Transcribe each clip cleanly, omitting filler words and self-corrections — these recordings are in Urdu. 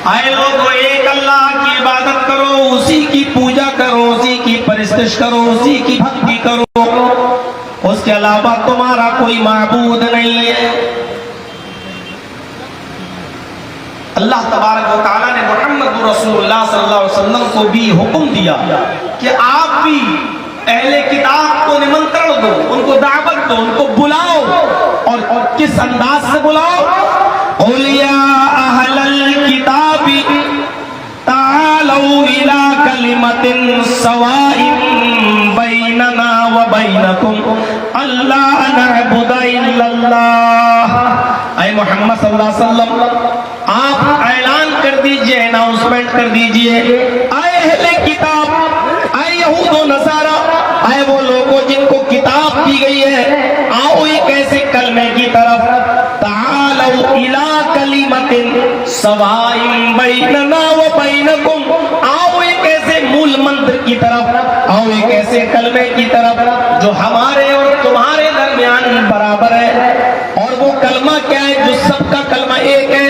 اے لوگو ایک اللہ کی عبادت کرو، اسی کی پوجا کرو، اسی کی پرستش کرو، اسی کی بھکتی کرو، اس کے علاوہ تمہارا کوئی معبود نہیں ہے۔ اللہ تبارک و تعالیٰ نے محمد رسول اللہ صلی اللہ علیہ وسلم کو بھی حکم دیا کہ آپ بھی اہل کتاب کو نمنترن دو، ان کو دعوت دو، ان کو بلاؤ، اور کس انداز سے بلاؤ؟ قُلْ يَا أَهْلَ الْكِتَابِ تَعَالَوْا إِلَىٰ كَلِمَةٍ سَوَاءٍ بَيْنَنَا وَبَيْنَكُمْ أَلَّا نَعْبُدَ إِلَّا اللَّهَ۔ اے محمد صلی اللہ علیہ وسلم، آپ اعلان کر دیجئے، اناؤنسمنٹ کر دیجئے، اے اہل کتاب، اے یہود و نصارہ، اے وہ لوگوں جن کو کتاب دی گئی ہے، آؤ ایک ایسے کلمے کی طرف، تعالوا الی کلمۃ سواء بیننا وبینکم، آؤ ایک ایسے مول منتر کی طرف، آؤ ایک ایسے کلمے کی طرف جو ہمارے اور تمہارے درمیان برابر ہے۔ اور وہ کلمہ کیا ہے جو سب کا کلمہ ایک ہے؟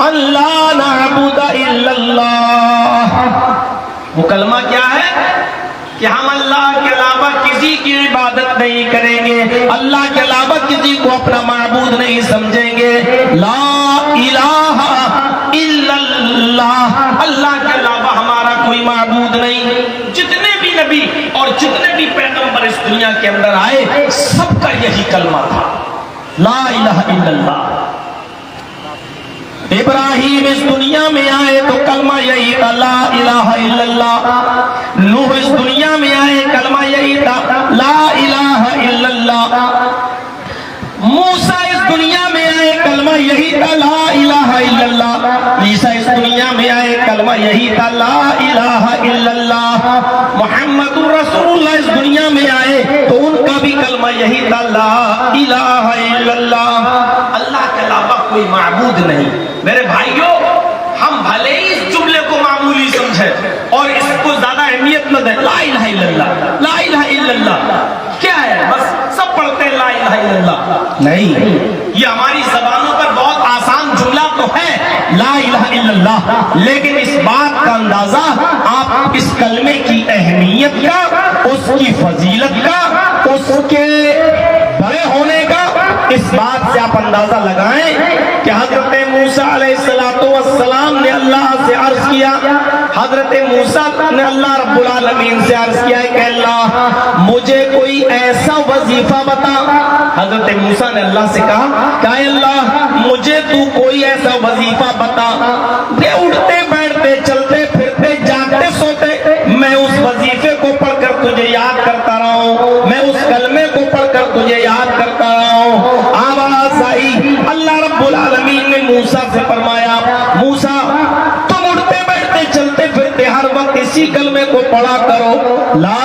اللہ نعبد الا اللہ۔ وہ کلمہ کیا ہے؟ کہ ہم اللہ کے علاوہ کسی کی عبادت نہیں کریں گے، اللہ کے علاوہ کسی کو اپنا معبود نہیں سمجھیں گے۔ لا الہ الا اللہ، اللہ کے علاوہ ہمارا کوئی معبود نہیں۔ جتنے بھی نبی اور جتنے بھی پیغمبر اس دنیا کے اندر آئے، سب کا یہی کلمہ تھا، لا الہ الا اللہ۔ ابراہیم اس دنیا میں آئے تو کلمہ یہی تھا، لا الہ الا اللہ۔ نوح اس دنیا میں آئے، کلمہ یہی تھا، لا الہ الا اللہ۔ موسیٰ اس دنیا میں آئے، کلمہ یہی تھا، لا الہ الا اللہ۔ عیسیٰ اس دنیا میں آئے، کلمہ یہی تھا، لا الہ الا اللہ۔ محمد رسول اللہ اس دنیا میں آئے تو ان کا بھی کلمہ یہی تھا، لا الہ الا اللہ۔ اللہ کے علاوہ کوئی معبود نہیں۔ میرے بھائیوں، ہم بھلے ہی اس جملے کو معمولی سمجھیں اور اس کو زیادہ اہمیت نہ دیں، لا الہ الا اللہ، لا الہ الا اللہ کیا ہے؟ بس سب پڑھتے ہیں لا الہ الا اللہ، نہیں، یہ ہماری زبانوں پر بہت آسان جملہ تو ہے لا الہ الا اللہ، لیکن اس بات کا اندازہ آپ اس کلمے کی اہمیت کا، اس کی فضیلت کا، اس کے بڑے ہونے کا، اس بات سے آپ اندازہ لگائیں کہ حضرت موسیٰ علیہ السلام نے اللہ سے عرض کیا، حضرت موسیٰ نے اللہ رب العالمین سے عرض کیا کہ اللہ مجھے کوئی ایسا وظیفہ بتا۔ حضرت موسیٰ نے اللہ سے کہا کہ اے اللہ مجھے تو کوئی ایسا وظیفہ بتا کہ اٹھتے بیٹھتے چلتے پھرتے جاگتے سوتے میں اس وظیفے کو پڑھ کر تجھے یاد کرتا رہا ہوں، میں اس کلمے کو پڑھ کر تجھے یاد کرتا رہا ہوں۔ آواز آئی، اللہ رب العالمین نے موسیٰ سے فرمایا، موسیٰ تم اٹھتے بیٹھتے چلتے پھرتے ہر وقت اسی کلمے کو پڑھا کرو، لا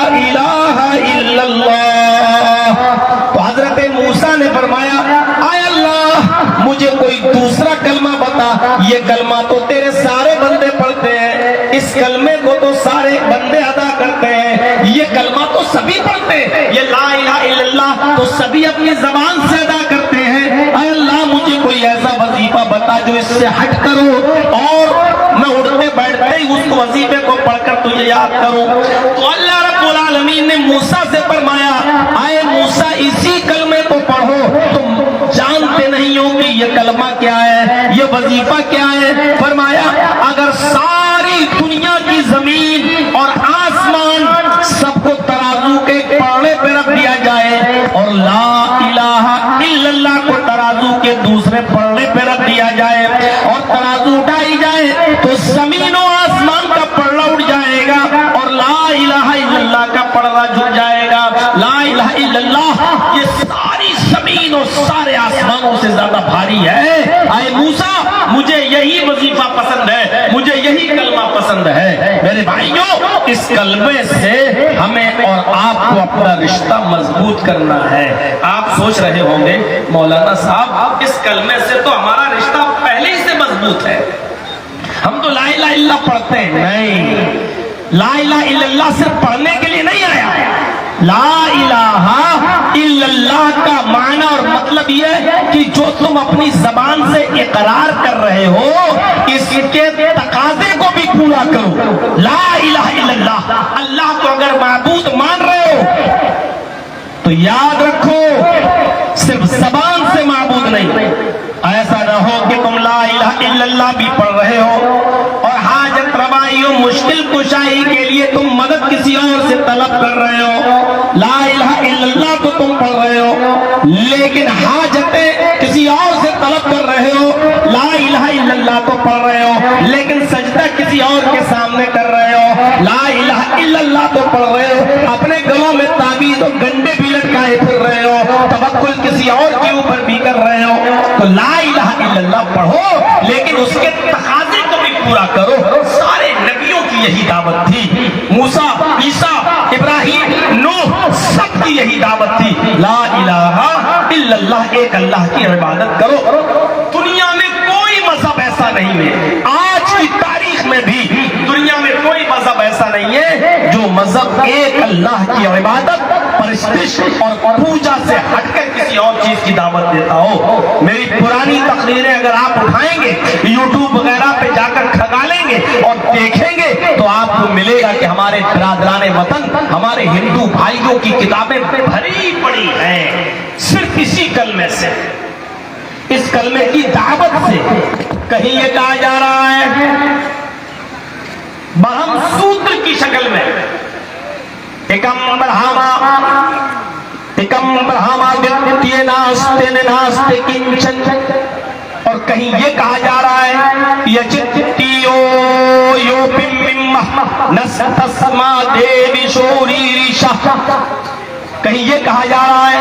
الہ الا اللہ۔ تو حضرت موسیٰ نے فرمایا اے اللہ مجھے کوئی دوسرا کلمہ بتا، یہ کلمہ تو تیرے سارے بندے پڑھتے ہیں، اس کلمے کو تو سارے بندے ادا کرتے ہیں، یہ کلمہ تو سبھی پڑھتے ہیں، یہ لا الہ الا اللہ تو سبھی اپنی زبان سے ادا کرتے ہیں، اے اللہ مجھے کوئی ایسا وظیفہ بتا جو اس سے ہٹ کروں اور میں اٹھتے بیٹھتے ہی اس وظیفے کو پڑھ کر تجھے یاد کروں۔ تو اللہ رب العالمین نے موسیٰ سے فرمایا اے موسیٰ اسی کلمے کو پڑھو، تم جانتے نہیں ہو کہ یہ کلمہ کیا ہے، یہ وظیفہ کیا ہے؟ فرمایا اگر ساری دنیا کی زمین اور آسمان سب کو ترازو کے پاڑے پہ رکھ دیا جائے اور لا الہ الا اللہ کو ترازو کے دوسرے پڑے پہ رکھ دیا جائے اور ترازو اٹھائی جائے تو زمین و آسمان کا پڑا اٹھ جائے گا اور لا الہ الا اللہ کا پڑا جھک جائے گا۔ لا الہ الا اللہ یہ ساری زمین اور سارے آسمانوں سے زیادہ بھاری ہے۔ اے موسیٰ مجھے یہی وظیفہ پسند ہے، مجھے یہی کلمہ پسند ہے۔ میرے بھائیوں اس کلمے سے ہمیں اور آپ کو اپنا رشتہ مضبوط کرنا ہے۔ آپ سوچ رہے ہوں گے مولانا صاحب اس کلمے سے تو ہمارا رشتہ پہلے ہی سے مضبوط ہے، ہم تو لا الہ الا اللہ پڑھتے ہیں۔ نہیں، لا الہ الا اللہ صرف پڑھنے کے لیے نہیں آیا، لا الہ الا اللہ کا معنی اور مطلب یہ ہے کہ جو تم اپنی زبان سے اقرار کر رہے ہو اس کے تقاضے کو بھی پورا کرو. لا الہ الا اللہ, اللہ کو اگر معبود مان رہے ہو تو یاد رکھو صرف زبان سے معبود نہیں. ایسا نہ ہو کہ تم لا الہ الا اللہ بھی پڑھ رہے ہو اور حاجت روائی و مشکل کشائی کے لیے تم مدد کسی اور سے طلب کر رہے ہو. لا الہ الا اللہ تو تم پڑھ رہے ہو لیکن حاجتیں کسی اور سے طلب کر رہے ہو. لا الہ الا اللہ تو پڑھ رہے ہو لیکن سجدہ کسی اور کے سامنے کر رہے ہو. لا الہ الا اللہ تو پڑھ رہے ہو, اپنے گلوں میں تعویذ و گنڈے بھی لٹکائے پھر رہے ہو, توکل کسی اور کے اوپر بھی کر رہے ہو. تو لا الہ الا اللہ پڑھو لیکن اس کے تقاضے کو بھی پورا کرو. سارے نبیوں کی یہی دعوت تھی, موسیٰ, عیسیٰ, ابراہیم, نوح, سب کی یہی دعوت تھی. لا الہ الا اللہ, ایک اللہ کی عبادت کرو. دنیا میں کوئی مذہب ایسا نہیں ہے, آج کی تاریخ میں بھی دنیا میں کوئی مذہب ایسا نہیں ہے جو مذہب ایک اللہ کی عبادت, پرستش اور پوجا سے ہٹ کر کسی اور چیز کی دعوت دیتا ہو. میری پرانی تقریریں اگر آپ اٹھائیں گے, یوٹیوب وغیرہ پہ جا کر کھگالیں گے اور دیکھیں گے تو آپ کو ملے گا کہ ہمارے برادران وطن, ہمارے ہندو بھائیوں کی کتابیں بھری پڑی ہیں صرف اسی کلمے سے, اس کلمے کی دعوت سے. کہیں یہ کہا جا رہا ہے برہم سوتر کی شکل میں ایکم برہما ویتیہ ناستے ناستے کنچن, اور کہیں یہ کہا جا رہا ہے یچتیو یو بم نستسما دیوی شوری ریشا. کہیں یہ کہا جا رہا ہے,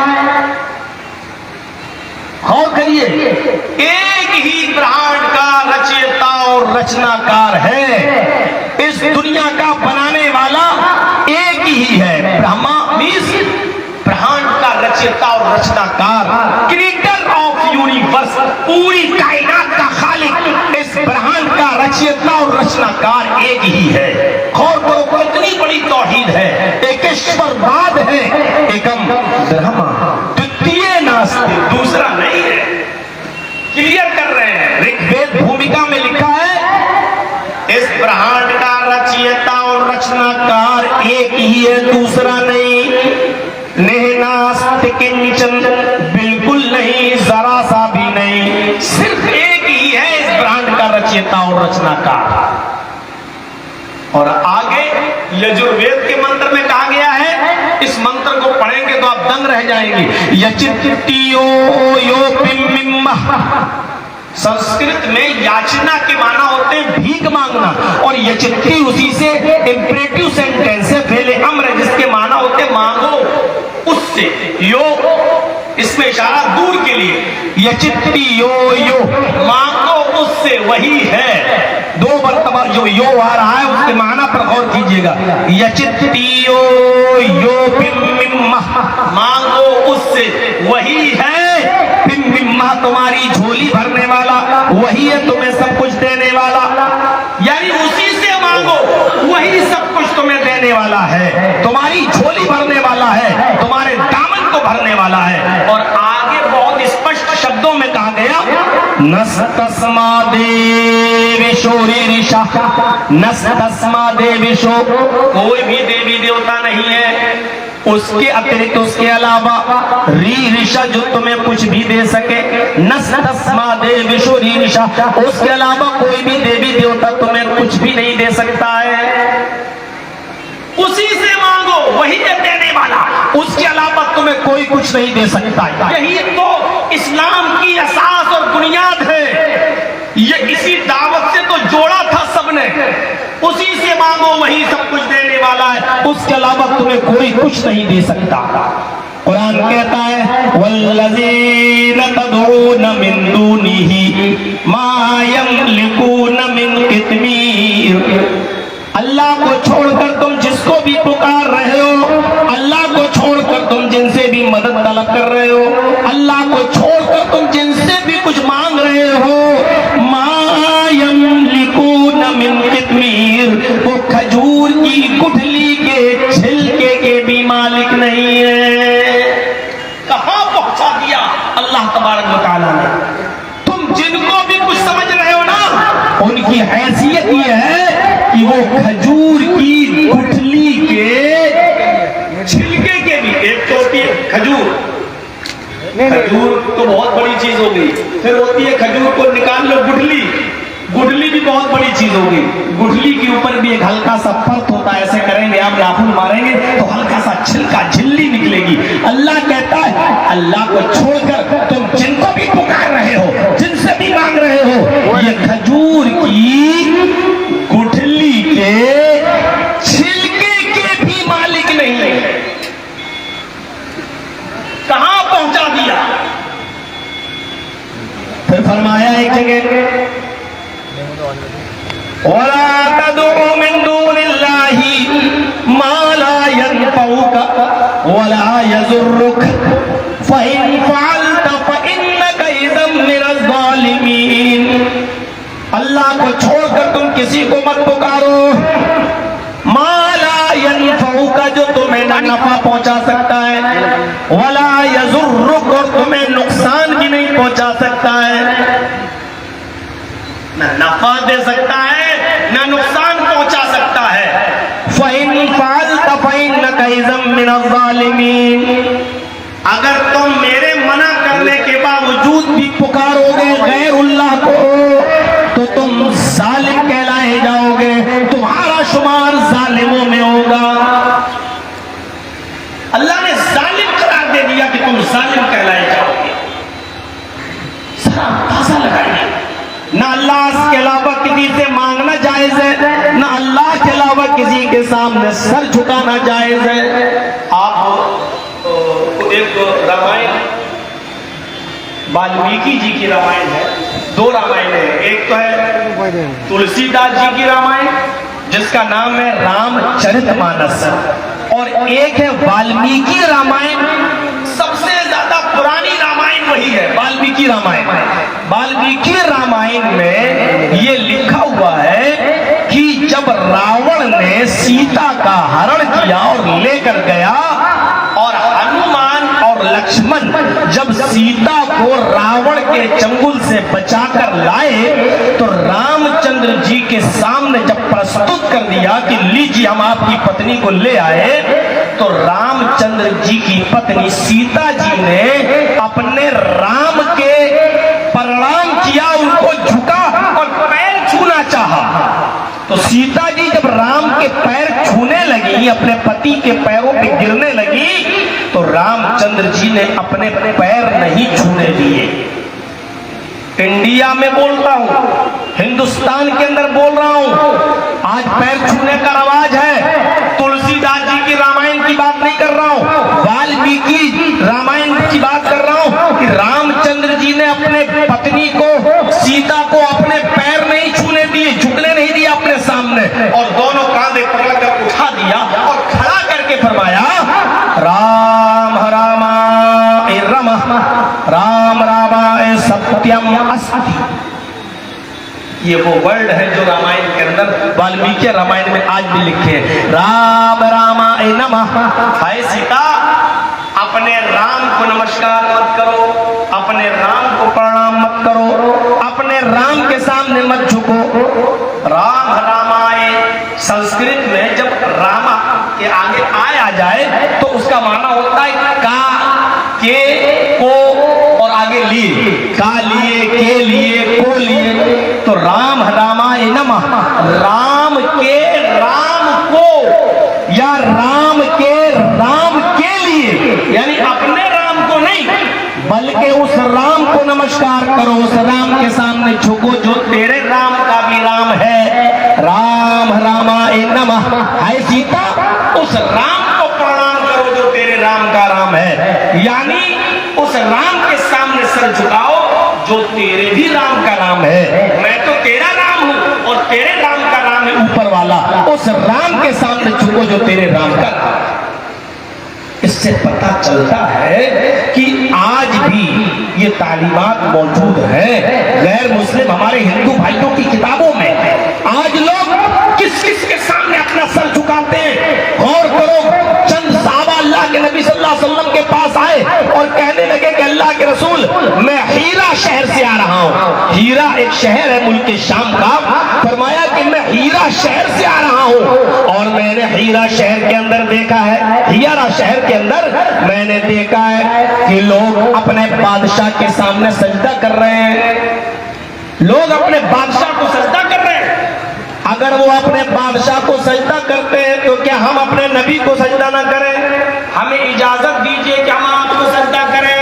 غور کریے, ایک ہی برہمنڈ کا رچیتا اور رچنا کار ہے, اس دنیا کا بنانے والا ایک ہی ہے. برہما میز برہمنڈ کا رچیتا اور رچنا کار, کریٹر آف یونیورس, پوری کائنات کا خالق, اس برہمنڈ کا رچیتا اور رچنا کار ایک ہی ہے. غور کرو کتنی بڑی توحید ہے, ایکشور باد ہے, ایکم برہما دوتیہ ناستے, دوسرا نہیں ہے. کلیئر کر رہے ہیں, رگ وید بھومکا میں لکھا ہے اس برہمنڈ کا رچیتا اور رچنا کار ایک ہی ہے, دوسرا نہیں. نہناست کنچن, بالکل نہیں, ذرا سا بھی نہیں, صرف ایک ہی ہے اس برہمنڈ کا رچیتا اور رچنا کار. اور آگے یجروید کے منتر میں کہا گیا ہے, اس منتر کو پڑھیں گے تو آپ دنگ رہ جائیں گے. یچتیو یو بم, سنسکرت میں یاچنا کے معنی ہوتے ہیں بھیک مانگنا, اور یچتی اسی سے امپریٹیو سینٹینس ہے, فعل امر جس کے معنی ہوتے ہیں مانگو. اس سے یو, اس میں اشارہ دور کے لیے, یچتی یو یو, مانگو اس سے, وہی ہے. دو مرتبہ جو یو آ رہا ہے اس کے معنی پر غور کیجئے گا. یچتی یو یو بم, مانگو اس سے, وہی ہے. بم تمہاری جھولی بھرنے والا, وہی ہے تمہیں سب کچھ دینے والا, یعنی اسی سے مانگو, وہی سب کچھ تمہیں دینے والا ہے, تمہاری جھولی بھرنے والا ہے, تمہارے دامن کو بھرنے والا ہے. اور آگے بہت اسپشٹ شبدوں میں کہا گیا نستسما دیوی شوری ریشا, نستسما دیوی شو, کوئی بھی دیوی دیوتا نہیں ہے اس کے اترکت, اس کے علاوہ ری رشا جو تمہیں کچھ بھی دے سکے. نستسما دیوی شوری رشا, اس کے علاوہ کوئی بھی دیوی دیوتا تمہیں کچھ بھی نہیں دے سکتا ہے, اسی سے مانگو, وہی ہے دینے والا, اس کے علاوہ تمہیں کوئی کچھ نہیں دے سکتا. یہی تو اسلام کی اساس اور بنیاد ہے, یہ اسی دعوت سے تو جوڑا تھا سب نے, اسی سے مانگو, وہی سب کچھ دینے والا ہے, اس کے علاوہ تمہیں کوئی کچھ نہیں دے سکتا. قرآن کہتا ہے والذین تدعون من دونہ ما یملکون من قطمیر, اللہ کو چھوڑ کر تم جس کو بھی پکار رہے ہو, اللہ کو چھوڑ کر تم جن سے بھی مدد طلب کر رہے ہو, اللہ کو چھوڑ کر تم جن سے بھی کچھ مانگ رہے ہو, ما یملکون من قطمیر, وہ کھجور کی گٹھلی کے چھلکے کے بھی مالک نہیں ہے. ان کی حیثیت یہ ہے کہ وہ کھجور کی گٹھلی کے چھلکے کے بھی، ایک تو ہوتی ہے کھجور تو بہت بڑی چیز ہو گئی، پھر ہوتی ہے کھجور کو نکال لو گٹھلی بھی بہت بڑی چیز ہوگی، گٹھلی کے اوپر بھی ایک ہلکا سا پرت ہوتا ہے، ایسے کریں گے آپ ناخن ماریں گے تو ہلکا سا چھلکا جھلی نکلے گی۔ اللہ کہتا ہے اللہ کو چھوڑ کر تم جن کو بھی پکار رہے ہو، جن سے بھی مانگ رہے ہو، یہ کھجور کی گٹھلی کے چھلکے کے بھی مالک نہیں ہے۔ کہاں پہنچا دیا؟ پھر فرمایا ایک جگہ وَلَا تَدْعُ مِن دُونِ اللَّهِ مَا لَا يَنفَعُكَ وَلَا يَضُرُّكَ فَإِن فَعَلْتَ فَإِنَّكَ إِذًا مِنَ الظَّالِمِينَ۔ اللہ کو چھوڑ کر تم کسی کو مت پکارو، مَا لَا يَنفَعُكَ جو تمہیں نہ نفع پہنچا سکتا ہے، وَلَا يَضُرُّكَ اور تمہیں نقصان بھی نہیں پہنچا سکتا ہے، نہ نفع دے سکتا ہے نہ نقصان پہنچا سکتا ہے۔ فَإِن فَعَلْتَ فَإِنَّكَ إِذًا مِنَ الظَّالِمِينَ، اگر تم میرے منع کرنے کے باوجود بھی پکارو گے غیر اللہ کو تو تم ظالم کہلائے جاؤ گے، تمہارا شمار ظالموں میں ہوگا۔ اللہ نے ظالم قرار دے دیا کہ تم ظالم کہلائے جاؤ گے۔ ذرا اندازہ لگائیے، نہ اللہ کے علاوہ کسی سے مانگنا جائز ہے، نہ اللہ کے علاوہ کسی کے سامنے سر جھکانا جائز ہے۔ آپ ایک رامائن والمیکی جی کی رامائن ہے، دو رامائن ہیں، ایک تو ہے تلسی داس جی کی رامائن جس کا نام ہے رام چرت مانس، اور ایک ہے والمیکی رامائن، سب سے زیادہ پرانی رامائن وہی ہے والمیکی رامائن۔ والمیکی رامائن میں یہ لکھا ہوا ہے کہ جب راوڑ نے سیتا کا ہرن کیا اور لے کر گیا، اور ہنومان اور لکشمن جب سیتا کو راوڑ کے چنگل سے بچا کر لائے تو رام چندر جی کے سامنے جب پرستت کر دیا کہ لیجیے ہم آپ کی پتنی کو لے آئے، تو رام چندر جی کی پتنی سیتا جی نے اپنے رام کے پرنام کیا، ان کو جھکا اور پیر چھونا چاہا، تو سیتا جی جب رام کے پیر چھونے لگی، اپنے پتی کے پیروں پہ گرنے لگی، تو رام چندر جی نے اپنے پیر نہیں چھونے دیے۔ انڈیا میں بولتا ہوں، ہندوستان کے اندر بول رہا ہوں، آج پیر چھونے کا رواج ہے۔ تلسی داس جی کی رامائن کی بات نہیں کر رہا ہوں، والمیکی رامائن کی بات کر رہا ہوں کہ رام چندر جی نے اپنے پتنی کو سیتا کو اپنے پیر نہیں چھونے دیے، جھکنے نہیں دیا اپنے سامنے، اور دونوں کاندھے پکڑ کر اٹھا دیا اور کھڑا کر کے فرمایا رام رامائ رمہ رام رامائ ستیم استی۔ یہ وہ ورڈ ہے جو رامائن کے اندر والمیکی رامائن میں آج بھی لکھے ہیں، رام رامائ نمہ۔ ہائے سیتا، اپنے رام کو نمسکار مت کرو، اپنے رام کو پرنام مت کرو، اپنے رام کے سامنے مت جھکو۔ رام رامائ سنسکرت میں جب راما کے آگے آ جائے تو اس کا معنی ہوتا ہے کا، کے، کو اور آگے لیے، کا لیے، کے لیے، کو لیے، تو رام رامائ نمہ، رام کے رام کو یا رام کے رام کے لیے، یعنی اپنے رام کو نہیں بلکہ اس رام کو نمسکار کرو، اس رام کے سامنے جھکو جو تیرے رام کا بھی رام ہے۔ رام رامائ نمہ، ہے سیتا اس رام کو پرنام کرو جو تیرے رام کا رام ہے، یعنی اس رام کے سامنے سر جھکاؤ جو تیرے بھی رام کا رام ہے۔ میں تو تیرا رام ہوں اور تیرے رام کا رام ہے اوپر والا، اس رام کے سامنے جھکو جو تیرے رام کا رام ہے۔ اس سے پتہ چلتا ہے کہ آج بھی یہ تعلیمات موجود ہیں غیر مسلم ہمارے ہندو بھائیوں کی کتابوں میں۔ آج لوگ کس کس کے سامنے اپنا سر جھکاتے ہیں؟ غور کرو، چند صحابہ اللہ کے نبی صلی اللہ علیہ وسلم کے پاس آئے اور کہنے لگے کہ اللہ کے رسول میں ہیرا شہر سے آ رہا ہوں۔ ہیرا ایک شہر ہے ملک شام کا، ہیرا شہر سے آ رہا ہوں اور میں نے ہیرا شہر کے اندر دیکھا ہے، ہیرا شہر کے اندر میں نے دیکھا ہے کہ لوگ اپنے بادشاہ کے سامنے سجدہ کر رہے ہیں، لوگ اپنے بادشاہ کو سجدہ کر رہے ہیں۔ اگر وہ اپنے بادشاہ کو سجدہ کرتے ہیں تو کیا ہم اپنے نبی کو سجدہ نہ کریں؟ ہمیں اجازت دیجئے کہ ہم آپ کو سجدہ کریں۔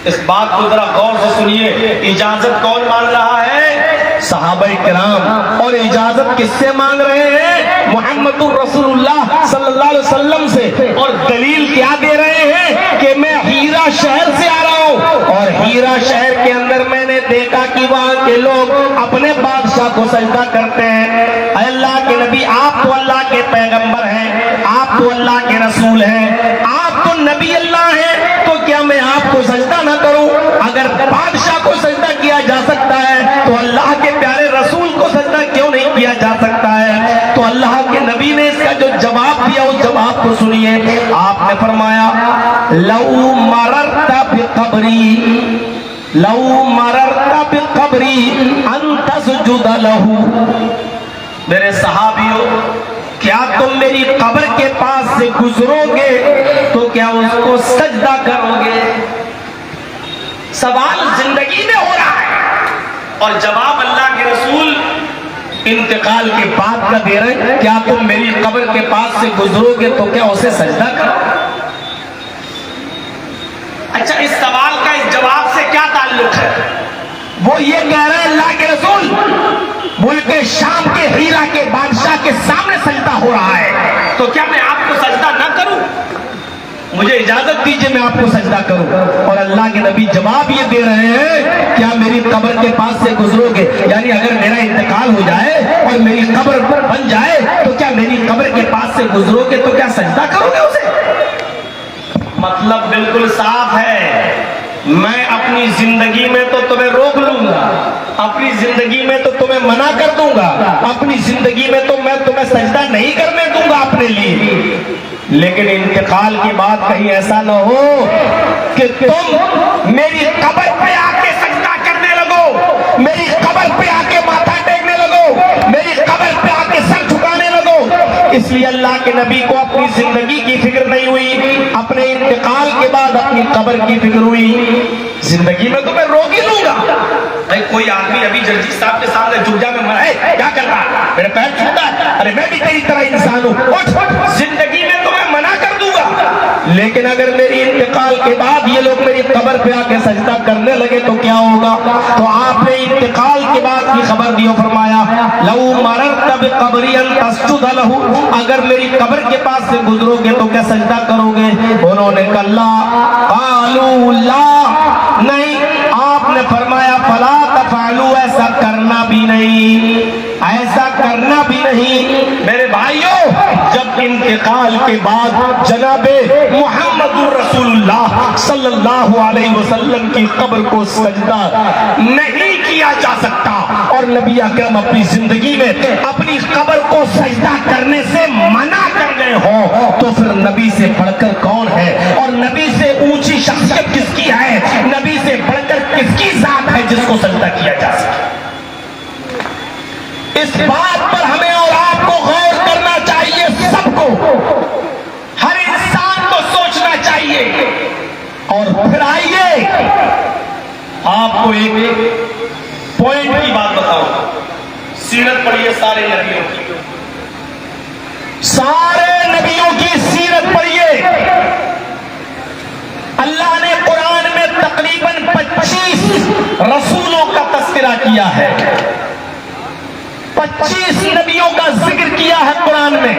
اس بات کو ذرا غور سے سنیے، اجازت کون مانگ رہا ہے؟ صحابہ کرام۔ اور اجازت کس سے مانگ رہے ہیں؟ محمد الرسول اللہ صلی اللہ علیہ وسلم سے۔ اور دلیل کیا دے رہے ہیں؟ کہ میں ہیرا شہر سے آ رہا ہوں اور ہیرا شہر کے اندر میں نے دیکھا کہ وہاں کے لوگ اپنے بادشاہ کو سجدہ کرتے ہیں۔ اے اللہ کے نبی، آپ تو اللہ کے پیغمبر ہیں، آپ تو اللہ کے رسول ہیں، آپ تو نبی اللہ ہیں، تو کیا میں آپ کو سجدہ نہ کروں؟ اگر بادشاہ کو سجدہ کیا جا سکتا ہے تو اللہ کے پیارے رسول کو سجدہ کیوں نہیں کیا جا سکتا ہے؟ تو اللہ کے نبی نے اس کا جو جواب دیا اس جواب کو سنیے۔ آپ نے فرمایا لو مررت بقبری لو مررت بقبری ان تسجد لہ، میرے صحابیوں کیا تم میری قبر کے پاس سے گزرو گے تو کیا اس کو سجدہ کرو گے؟ سوال زندگی میں ہو رہا ہے اور جواب اللہ کے رسول انتقال کے بعد کا دے رہے ہیں، کیا تم میری قبر کے پاس سے گزرو گے تو کیا اسے سجدہ کرو؟ اچھا، اس سوال کا اس جواب سے کیا تعلق ہے؟ وہ یہ کہہ رہے ہیں اللہ کے رسول ملک شام کے ہیرا کے بادشاہ کے سامنے سجدہ ہو رہا ہے تو کیا میں آپ کو سجدہ نہ کروں؟ مجھے اجازت دیجئے میں آپ کو سجدہ کروں۔ اور اللہ کے نبی جواب یہ دے رہے ہیں کیا میری قبر کے پاس سے گزرو گے، یعنی اگر میرا انتقال ہو جائے اور میری قبر بن جائے تو کیا میری قبر کے پاس سے گزرو گے تو کیا سجدہ کرو گے اسے؟ مطلب بالکل صاف ہے، میں اپنی زندگی میں تو تمہیں روک لوں گا، اپنی زندگی میں تو تمہیں منع کر دوں گا، اپنی زندگی میں تو میں تمہیں سجدہ نہیں کرنے دوں گا اپنے لیے، لیکن انتقال کی بات کہیں ایسا نہ ہو کہ تم میری قبر پہ آ کے سجدہ کرنے لگو، میری قبر پہ آ کے ماتھا ٹیکنے لگو، میری قبر پہ آ کے سر جھکانے لگو۔ اس لیے اللہ کے نبی کو اپنی زندگی کی فکر نہیں ہوئی، اپنے انتقال کے بعد اپنی قبر کی فکر ہوئی۔ زندگی میں تو میں روک ہی لوں گا، کوئی آدمی ابھی جرجی صاحب کے سامنے جھک جا میں مرے کیا کر رہا ہے، میرے پیر چھوٹا ہے، ارے میں بھی تیری طرح انسان ہوں، زندگی میں تو میں منع کر دوں گا، لیکن اگر میری انتقال کے بعد یہ لوگ میری قبر پہ آ کے سجدہ کرنے لگے تو کیا ہوگا؟ تو آپ نے انتقال کے بعد کی خبر دی اور فرمایا لو مررت بقبری ان تسجد لہ، اگر میری قبر کے پاس سے گزرو گے تو کیا سجدہ کرو گے؟ انہوں نے کہا لا، قالوا لا، نہیں۔ آپ نے فرمایا فلا تفعلوا، ایسا کرنا بھی نہیں، ایسا کرنا بھی نہیں۔ میرے بھائیوں، جب انتقال کے بعد جناب محمد الرسول اللہ صلی اللہ علیہ وسلم کی قبر کو سجدہ نہیں کیا جا سکتا اور نبی اکرم اپنی زندگی میں اپنی قبر کو سجدہ کرنے سے منع کر گئے ہوں تو پھر نبی سے بڑھ کر کون ہے؟ اور نبی سے اونچی شخصیت کس کی ہے؟ نبی سے بڑھ کر کس کی ذات ہے جس کو سجدہ کیا جا سکے؟ اس بات پر ہمیں اور آپ کو غور کرنا چاہیے، سب کو، ہر انسان کو سوچنا چاہیے۔ اور پھر آئیے آپ کو ایک پوائنٹ کی بات بتاؤں، سیرت پڑھیے سارے نبیوں کی، سارے نبیوں کی سیرت پڑھیے۔ اللہ نے قرآن میں تقریباً 25 رسولوں کا تذکرہ کیا ہے، 25 نبیوں کا ذکر کیا ہے قرآن میں۔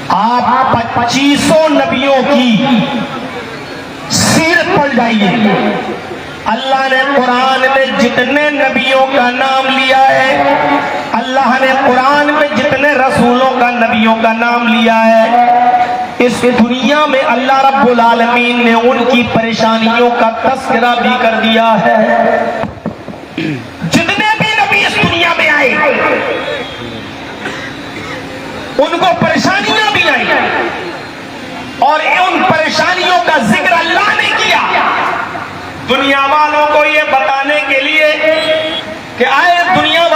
آپ 25 نبیوں کی سیرت پڑھ جائیے۔ اللہ نے قرآن میں جتنے نبیوں کا نام لیا ہے، اللہ نے قرآن میں جتنے رسولوں کا نبیوں کا نام لیا ہے، اس دنیا میں اللہ رب العالمین نے ان کی پریشانیوں کا تذکرہ بھی کر دیا ہے۔ جتنے بھی نبی اس دنیا میں آئے ان کو پریشانیاں بھی آئی اور ان پریشانیوں کا ذکر اللہ نے کیا دنیا والوں کو یہ بتانے کے لیے کہ آئے دنیا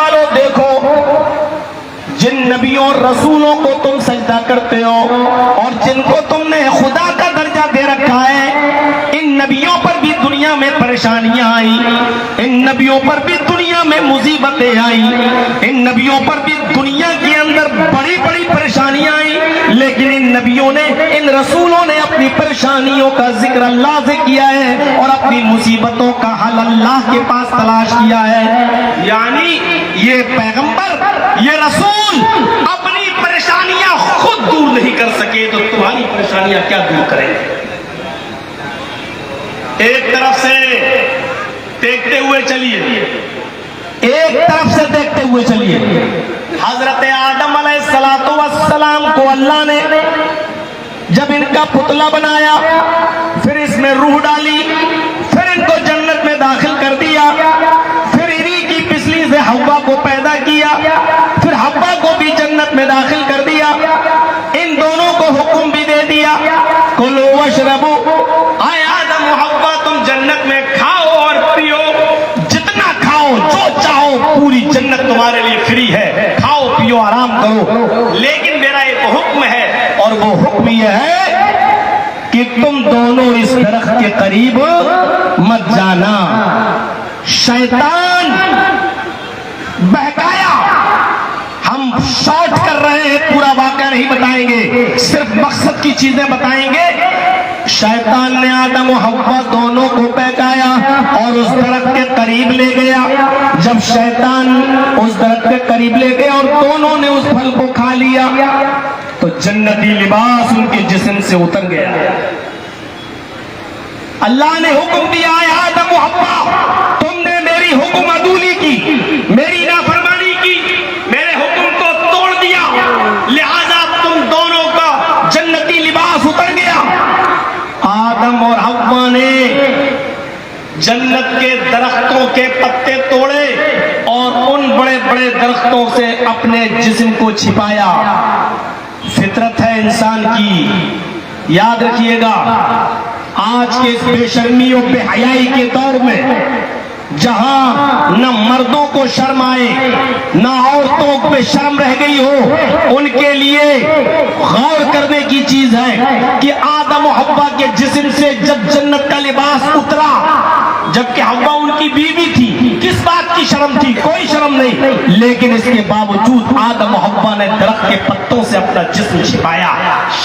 جن نبیوں اور رسولوں کو تم سجدہ کرتے ہو اور جن کو تم نے خدا کا درجہ دے رکھا ہے، ان نبیوں پر بھی دنیا میں پریشانیاں آئی، ان نبیوں پر بھی دنیا میں مصیبتیں آئی، ان نبیوں پر بھی دنیا کے اندر بڑی بڑی پریشانیاں آئی، لیکن ان نبیوں نے، ان رسولوں نے اپنی پریشانیوں کا ذکر اللہ سے کیا ہے اور اپنی مصیبتوں کا حل اللہ کے پاس تلاش کیا ہے۔ یعنی یہ پیغمبر، یہ رسول اپنی پریشانیاں خود دور نہیں کر سکے تو تمہاری پریشانیاں کیا دور کریں گے؟ ایک طرف سے دیکھتے ہوئے چلیے، ایک طرف سے دیکھتے ہوئے چلیے، حضرت آدم علیہ السلام کو اللہ نے جب ان کا پتلا بنایا، پھر اس میں روح ڈالی، پھر ان کو جنت میں داخل کر دیا، پھر انہی کی پسلی سے حوا کو پیدا کیا، پھر حوا کو بھی جنت میں داخل کر دیا، ان دونوں کو حکم بھی دے دیا، کلوا واشربوا، اے آدم و حوا تم جنت میں کھاؤ اور پیو، جتنا کھاؤ جو چاہو، پوری جنت تمہارے لیے فری ہے، کھاؤ پیو آرام کرو، لیکن میرا ایک حکم ہے اور وہ حکم یہ ہے کہ تم دونوں اس درخت کے قریب مت جانا۔ شیطان بہکایا، ہم شارٹ کر رہے ہیں، پورا واقعہ نہیں بتائیں گے، صرف مقصد کی چیزیں بتائیں گے۔ شیطان نے آدم و حوا دونوں کو بہکایا اور اس درخت کے قریب لے گیا۔ جب شیطان اس درخت کے قریب لے گیا اور دونوں نے اس پھل کو کھا لیا تو جنتی لباس ان کے جسم سے اتر گیا۔ اللہ نے حکم دیا ہے آدم و حوا تم نے میری حکم عدولی کی، میری نافرمانی کی، میرے حکم کو توڑ دیا، لہذا تم دونوں کا جنتی لباس اتر گیا۔ آدم اور حوا نے جنت کے درختوں کے پتے توڑے اور ان بڑے بڑے درختوں سے اپنے جسم کو چھپایا۔ فطرت ہے انسان کی، یاد رکھیے گا، آج کے اس بے شرمی اور بے حیائی کے دور میں جہاں نہ مردوں کو شرم آئے نہ عورتوں پہ شرم رہ گئی ہو، ان کے لیے غور کرنے کی چیز ہے کہ آدم و حوا کے جسم سے جب جنت کا لباس اترا، جبکہ حوا ان کی بیوی تھی، کس بات کی شرم تھی؟ کوئی شرم نہیں، لیکن اس کے باوجود آدم و حوا نے درخت کے پتوں سے اپنا جسم چھپایا۔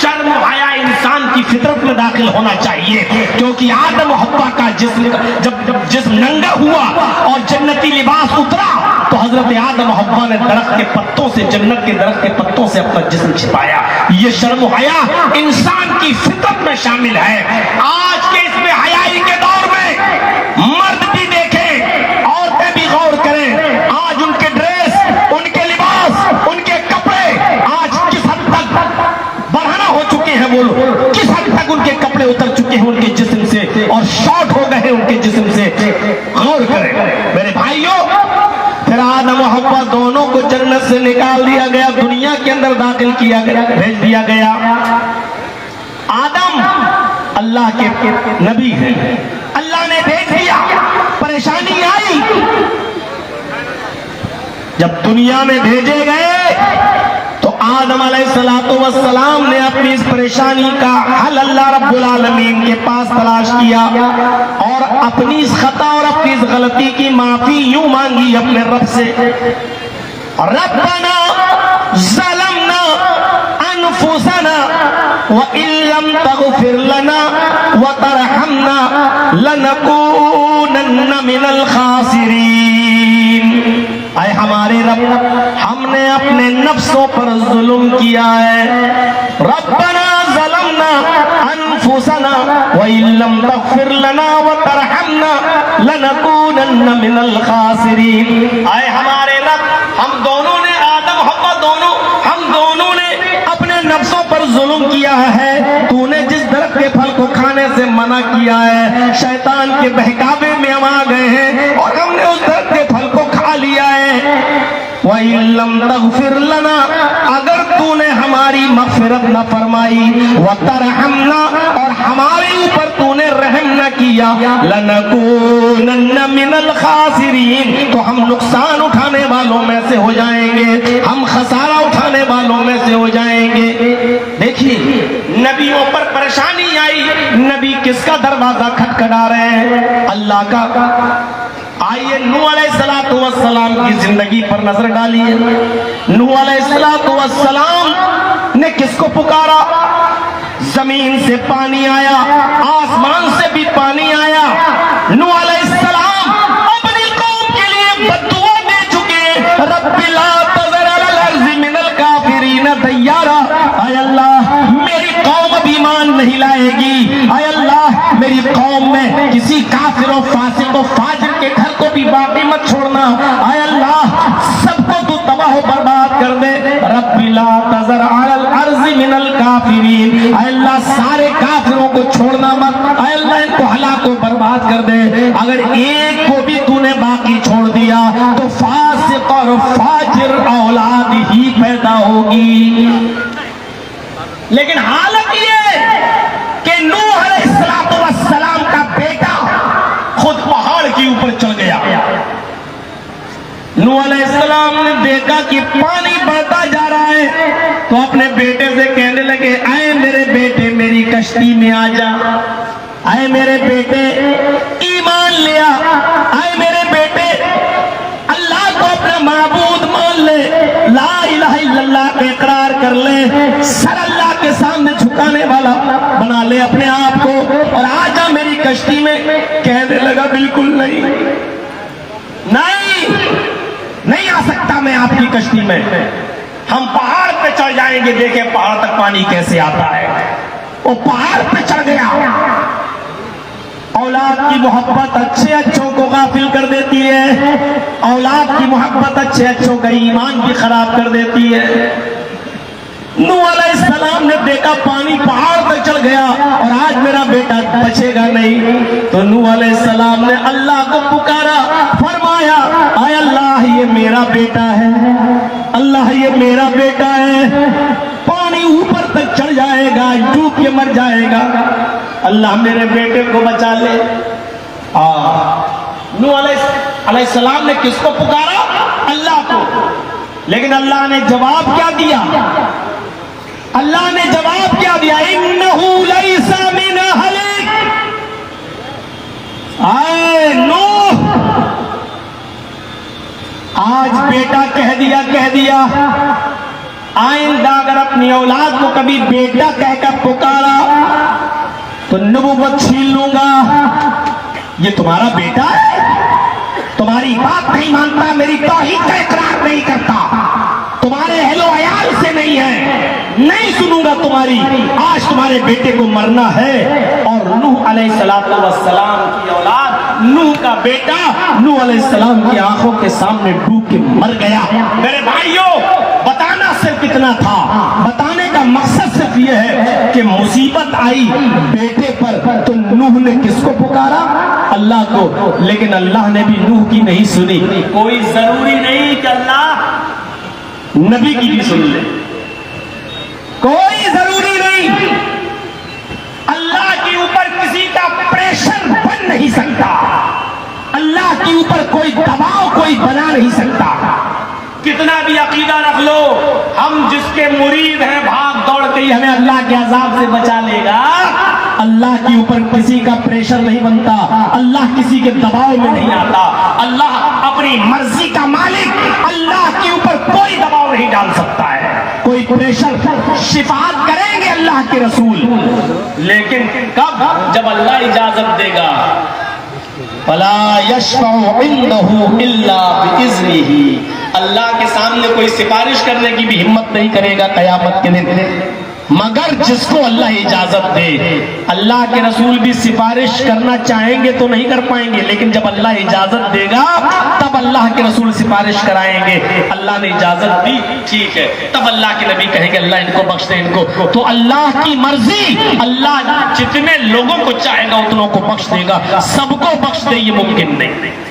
شرم و حیا انسان کی فطرت میں داخل ہونا چاہیے، کیونکہ آدم و حوا کا جسم جب جسم ننگا ہوا اور جنتی لباس اترا تو حضرت آدم و حوا نے درخت کے پتوں سے، جنت کے درخت کے پتوں سے اپنا جسم چھپایا۔ یہ شرم و حیا انسان کی فطرت میں شامل ہے۔ آج کے اس بے حیائی کے دور میں مرد بھی دیکھیں، عورتیں بھی غور کریں، آج ان کے ڈریس، ان کے لباس، ان کے کپڑے آج کس حد تک بڑھانا ہو چکے ہیں، وہ لوگ کس حد تک ان کے کپڑے اتر چکے ہیں ان کے جسم سے اور شارٹ ہو گئے ہیں ان کے جسم سے، غور کریں میرے بھائیوں۔ پھر آدم و حوا دونوں کو جنت سے نکال دیا گیا، دنیا کے اندر داخل کیا گیا، بھیج دیا گیا۔ آدم اللہ کے نبی ہیں، اللہ نے بھیج دیا، پریشانی آئی، جب دنیا میں بھیجے گئے تو آدم علیہ السلام نے اپنی اس پریشانی کا حل اللہ رب العالمین کے پاس تلاش کیا اور اپنی اس خطا اور اپنی اس غلطی کی معافی یوں مانگی اپنے رب سے، ربنا ظلمنا انفسنا وَإِن لَّمْ تَغْفِرْ لَنَا وَتَرْحَمْنَا لَنَكُونَنَّ مِنَ الْخَاسِرِينَ۔ اے ہمارے رب، ہم نے اپنے نفسوں پر ظلم کیا ہے، ربنا ظلمنا انفسنا وَإِن لَّمْ تَغْفِرْ لَنَا وَتَرْحَمْنَا لَنَكُونَنَّ مِنَ الْخَاسِرِينَ۔ اے ہمارے رب، ہم دونوں نے، آدم حوا دونوں، ہم دونوں نے اپنے نفسوں پر ظلم کیا ہے، تو نے جس درخت کے پھل کو کھانے سے منع کیا ہے، شیطان کے بہکاوے میں ہم آ گئے ہیں اور ہم نے اس درخت کے پھل کو کھا لیا ہے۔ وَإِن لَّمْ تَغْفِرْ لَنَا، اگر تو نے ہماری مغفرت نہ فرمائی، وَتَرْحَمْنَا، اور ہمارے اوپر تو نے رحم نہ کیا، لَنَكُونَنَّ مِنَ الْخَاسِرِينَ، تو ہم نقصان اٹھانے والوں میں سے ہو جائیں گے، ہم خسارہ اٹھانے کس کا دروازہ کھٹکھٹا رہے ہیں؟ اللہ کا۔ آئیے نوح علیہ السلام کی زندگی پر نظر ڈالیے۔ نوح علیہ السلام نے کس کو پکارا؟ زمین سے پانی آیا، آسمان سے بھی پانی آیا۔ نوح علیہ السلام اپنی قوم کے لیے بددعا دے چکے، رب لا تذر علی الارض من الکافرین دیارا۔ اے اللہ میری قوم اب ایمان نہیں لائے گی، اے اللہ میری قوم میں کسی کافر و فاسق و فاجر کے گھر کو بھی باقی مت چھوڑنا، اے اللہ سب کو تو تباہ و برباد کر دے۔ رب لا تذر علی الارض من الکافرین، اے اللہ سارے کافروں کو چھوڑنا مت، اے اللہ ان کو ہلاک و برباد کر دے۔ اگر ایک کو بھی تو نے باقی چھوڑ دیا تو فاسق اور فاجر اولاد ہی پیدا ہوگی۔ لیکن حالت یہ کہ نوح علیہ السلام کا بیٹا خود پہاڑ کے اوپر چڑھ گیا۔ نوح علیہ السلام نے دیکھا کہ پانی بڑھتا جا رہا ہے تو اپنے بیٹے سے کہنے لگے، اے میرے بیٹے میری کشتی میں آ جا، اے میرے بیٹے ایمان لیا، اے میرے بیٹے اللہ کو اپنا معبود مان لے، لا الہ الا اللہ کا اقرار کر لے، سر اللہ کے سامنے جھکانے والا بنا لے اپنے آپ کو، اور آ جا میری کشتی میں۔ کہنے لگا بالکل نہیں آ سکتا میں آپ کی کشتی میں، ہم پہاڑ پہ چڑھ جائیں گے، دیکھیں پہاڑ تک پانی کیسے آتا ہے۔ وہ پہاڑ پہ چڑھ گیا۔ اولاد کی محبت اچھے اچھوں کو غافل کر دیتی ہے، اولاد کی محبت اچھے اچھوں کا ایمان بھی خراب کر دیتی ہے۔ نوح علیہ السلام نے دیکھا پانی پہاڑ تک چڑھ گیا اور آج میرا بیٹا بچے گا نہیں، تو نوح علیہ السلام نے اللہ کو پکارا، فرمایا اے اللہ یہ میرا بیٹا ہے، اللہ یہ میرا بیٹا ہے، پانی اوپر تک چڑھ جائے گا، ڈوب کے مر جائے گا، اللہ میرے بیٹے کو بچا لے۔ نوح علیہ السلام نے کس کو پکارا؟ اللہ کو۔ لیکن اللہ نے جواب کیا دیا؟ اللہ نے جواب کیا دیا؟ انہو لیس من اہلک۔ اے نوح آج بیٹا کہہ دیا، آئندہ اگر اپنی اولاد کو کبھی بیٹا کہہ کر پکارا تو نبوت چھین لوں گا۔ یہ تمہارا بیٹا ہے، تمہاری بات نہیں مانتا، میری توحید کا اقرار نہیں کرتا، تمہارے اہل و عیال سے نہیں ہے، نہیں سنوں گا تمہاری، آج تمہارے بیٹے کو مرنا ہے۔ اور نوح علیہ السلام کی اولاد، نوح کا بیٹا نوح علیہ السلام کی آنکھوں کے سامنے ڈوب کے مر گیا۔ میرے بھائیوں بتانا صرف اتنا تھا، بتانے کا مقصد صرف یہ ہے کہ مصیبت آئی بیٹے پر تو نوح نے کس کو پکارا؟ اللہ کو۔ لیکن اللہ نے بھی نوح کی نہیں سنی۔ کوئی ضروری نہیں کہ اللہ نبی کی بھی سن لے، کوئی ضروری نہیں۔ اللہ کے اوپر کسی کا پریشر بن نہیں سکتا، اللہ کے اوپر کوئی دباؤ کوئی بنا نہیں سکتا۔ کتنا بھی عقیدہ رکھ لو، ہم جس کے مرید ہیں بھاگ دوڑ کے ہمیں اللہ کے عذاب سے بچا لے گا، اللہ کے اوپر کسی کا پریشر نہیں بنتا، اللہ کسی کے دباؤ میں نہیں آتا، اللہ اپنی مرضی کا مالک، اللہ کے اوپر کوئی دباؤ نہیں ڈال سکتا ہے، کوئی پریشر۔ شفاعت کریں گے اللہ کے رسول، لیکن کب؟ جب اللہ اجازت دے گا۔ فَلَا يَشْفَعُ عِنْدَهُ إِلَّا بِإِذْنِهِ، اللہ کے سامنے کوئی سفارش کرنے کی بھی ہمت نہیں کرے گا قیامت کے دن، مگر جس کو اللہ اجازت دے۔ اللہ کے رسول بھی سفارش کرنا چاہیں گے تو نہیں کر پائیں گے، لیکن جب اللہ اجازت دے گا تب اللہ کے رسول سفارش کرائیں گے۔ اللہ نے اجازت دی، ٹھیک ہے، تب اللہ کے نبی کہیں گے اللہ ان کو بخش دے، ان کو۔ تو اللہ کی مرضی، اللہ جتنے لوگوں کو چاہے گا اتنوں کو بخش دے گا، سب کو بخش دے یہ ممکن نہیں۔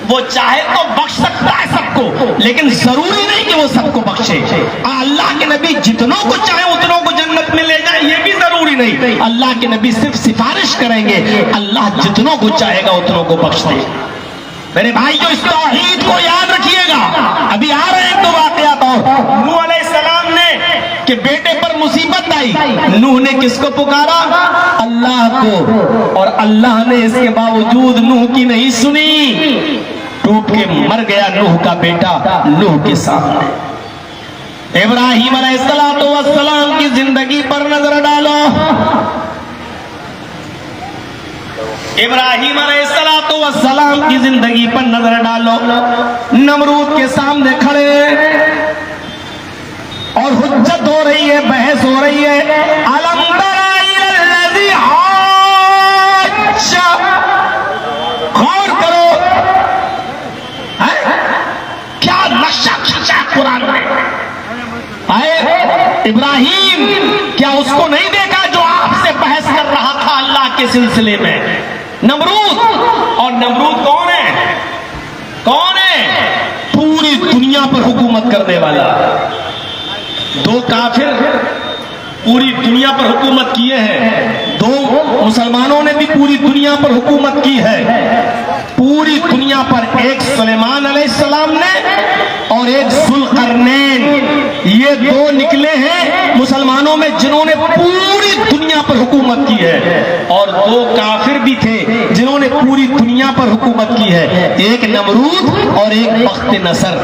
وہ چاہے تو بخش سکتا ہے سب کو، لیکن ضروری نہیں کہ وہ سب کو بخشے۔ اللہ کے نبی جتنوں کو چاہے اتنوں کو جنت میں لے جائے یہ بھی ضروری نہیں، اللہ کے نبی صرف سفارش کریں گے، اللہ جتنوں کو چاہے گا اتنوں کو بخش دے۔ میرے بھائیو اس توحید کو یاد رکھیے گا۔ ابھی آ رہے ہیں دو واقعات اور۔ نوح علیہ السلام نے کہ بیٹے پر مصیبت آئی، نوح نے کس کو پکارا؟ اللہ کو، اور اللہ نے اس کے باوجود نوح کی نہیں سنی، ٹوٹ کے مر گیا نوح کا بیٹا نوح کے سامنے۔ ابراہیم علیہ السلام کی زندگی پر نظر ڈالو، ابراہیم علیہ السلام کی زندگی پر نظر ڈالو، نمرود کے سامنے کھڑے اور حجت ہو رہی ہے، بحث ہو رہی ہے۔ الم تر الی الذی حاج، غور کرو کیا نقشہ کھینچا قرآن میں۔ ابراہیم کیا اس کو نہیں دیکھا جو آپ سے بحث کر رہا تھا اللہ کے سلسلے میں؟ نمرود، اور نمرود کون ہے؟ کون ہے؟ پوری دنیا پر حکومت کرنے والا۔ دو کافر پوری دنیا پر حکومت کیے ہیں، دو مسلمانوں نے بھی پوری دنیا پر حکومت کی ہے۔ پوری دنیا پر ایک سلیمان علیہ السلام نے اور ایک ذوالقرنین، یہ دو نکلے ہیں مسلمانوں میں جنہوں نے پوری دنیا پر حکومت کی ہے، اور دو کافر بھی تھے جنہوں نے پوری دنیا پر حکومت کی ہے، ایک نمرود اور ایک بخت نصر۔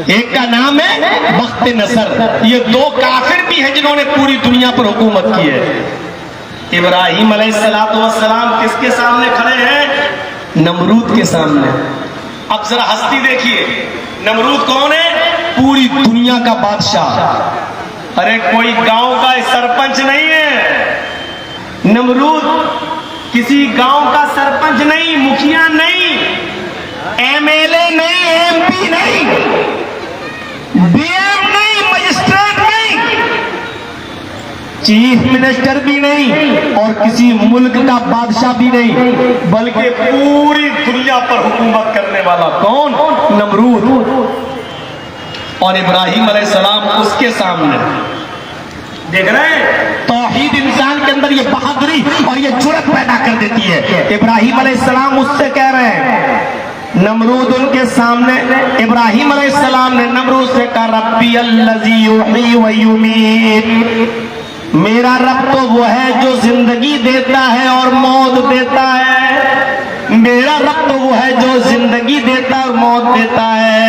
ایک کا نام ہے بخت نصر، یہ دو کافر بھی ہیں جنہوں نے پوری دنیا پر حکومت کی ہے۔ ابراہیم علیہ السلام کس کے سامنے کھڑے ہیں؟ نمرود کے سامنے۔ اب ذرا ہستی دیکھیے، نمرود کون ہے؟ پوری دنیا کا بادشاہ، ارے کوئی گاؤں کا سرپنچ نہیں ہے۔ نمرود کسی گاؤں کا سرپنچ نہیں، مکھیا نہیں، ایم ایل اے نہیں، ایم پی نہیں، ڈی ایم نہیں، مجسٹریٹ نہیں، چیف منسٹر بھی نہیں، اور کسی ملک کا بادشاہ بھی نہیں، بلکہ پوری دنیا پر حکومت کرنے والا کون؟ نمرود۔ اور ابراہیم علیہ السلام اس کے سامنے۔ دیکھ رہے ہیں توحید انسان کے اندر یہ بہادری اور یہ جرأت پیدا کر دیتی ہے۔ ابراہیم علیہ السلام اس سے کہہ رہے ہیں، نمرود ان کے سامنے، ابراہیم علیہ السلام نے نمرود سے کہا ربی الذی یحیی و یمیت، میرا رب تو وہ ہے جو زندگی دیتا ہے اور موت دیتا ہے، میرا رب تو وہ ہے جو زندگی دیتا اور موت دیتا ہے۔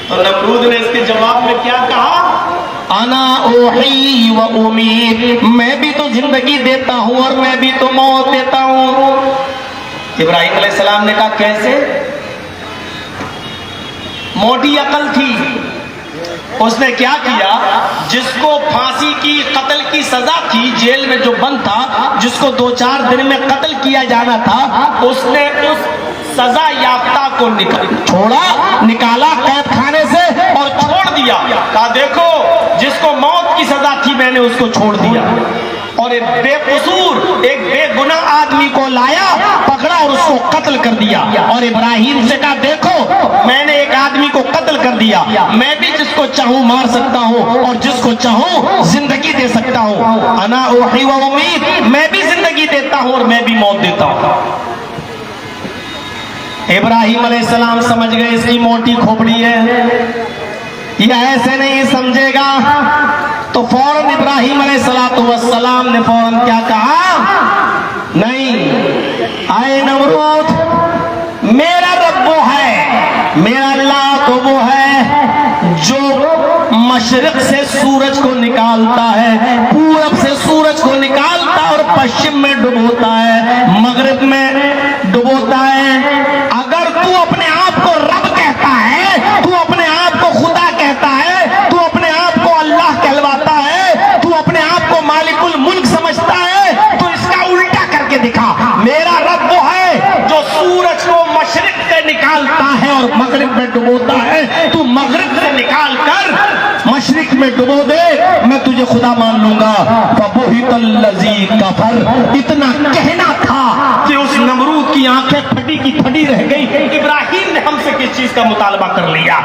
تو نمرود نے اس کے جواب میں کیا کہا؟ انا احیی و امیت، میں بھی تو زندگی دیتا ہوں اور میں بھی تو موت دیتا ہوں۔ ابراہیم علیہ السلام نے کہا کیسے؟ موٹی عقل تھی، اس نے کیا کیا؟ جس کو پھانسی کی قتل کی سزا تھی، جیل میں جو بند تھا، جس کو 2-4 دن میں قتل کیا جانا تھا، اس نے اس سزا یافتہ کو نکالا قید خانے سے اور چھوڑ دیا۔ کہا دیکھو جس کو موت کی سزا تھی میں نے اس کو چھوڑ دیا، اور ایک بے قصور ایک بے گناہ آدمی کو لایا، پکڑا اور اس کو قتل کر دیا۔ اور ابراہیم سے کہا دیکھو میں نے ایک آدمی کو قتل کر دیا، میں بھی جس کو چاہوں مار سکتا ہوں اور جس کو چاہوں زندگی دے سکتا ہوں۔ انا احیی و امیت، میں بھی زندگی دیتا ہوں اور میں بھی موت دیتا ہوں۔ ابراہیم علیہ السلام سمجھ گئے اس کی موٹی کھوپڑی ہے، یہ ایسے نہیں سمجھے گا، تو فوراً ابراہیم علیہ السلام نے فوراً کیا کہا؟ نہیں، آئے نمرود، میرا رب وہ ہے، میرا اللہ تو وہ ہے جو مشرق سے سورج کو نکالتا ہے، پورب سے سورج کو نکالتا اور پشچم میں ڈبوتا ہے، مغرب میں ڈبوتا ہے۔ اگر تو اپنے آپ کو رب کہتا ہے، تو اپنے آپ کو خدا کہتا ہے، تو اپنے آپ کو اللہ کہلواتا ہے، تو اپنے آپ کو مالک الملک سمجھتا ہے، تو اس کا الٹا کر کے دکھا۔ میرا رب وہ ہے جو سورج کو مشرق سے نکالتا ہے اور مغرب میں ڈبوتا ہے، تو مغرب سے نکال کر مشرق میں ڈبو دے، میں تجھے خدا مان لوں گا۔ فَبُہِتَ الَّذِي كَفَرَ، اتنا کہنا تھا کہ اس نمرود کی آنکھیں پھٹی کی پھٹی رہ گئی۔ ابراہیم نے ہم سے کس چیز کا مطالبہ کر لیا؟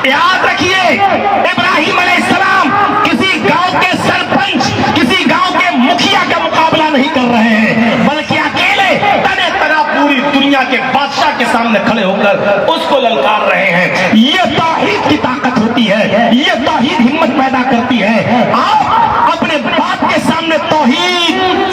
یاد رکھیے ابراہیم علیہ السلام کسی گاؤں کے سرپنچ، کسی گاؤں کے مکھیا کا مقابلہ نہیں کر رہے ہیں، بلکہ اکیلے تنے تنا پوری دنیا کے بادشاہ کے سامنے کھڑے ہو کر اس کو للکار رہے ہیں۔ یہ توحید کی طاقت ہوتی ہے، یہ توحید ہمت پیدا کرتی ہے۔ آپ اپنے باپ کے سامنے توحید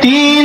3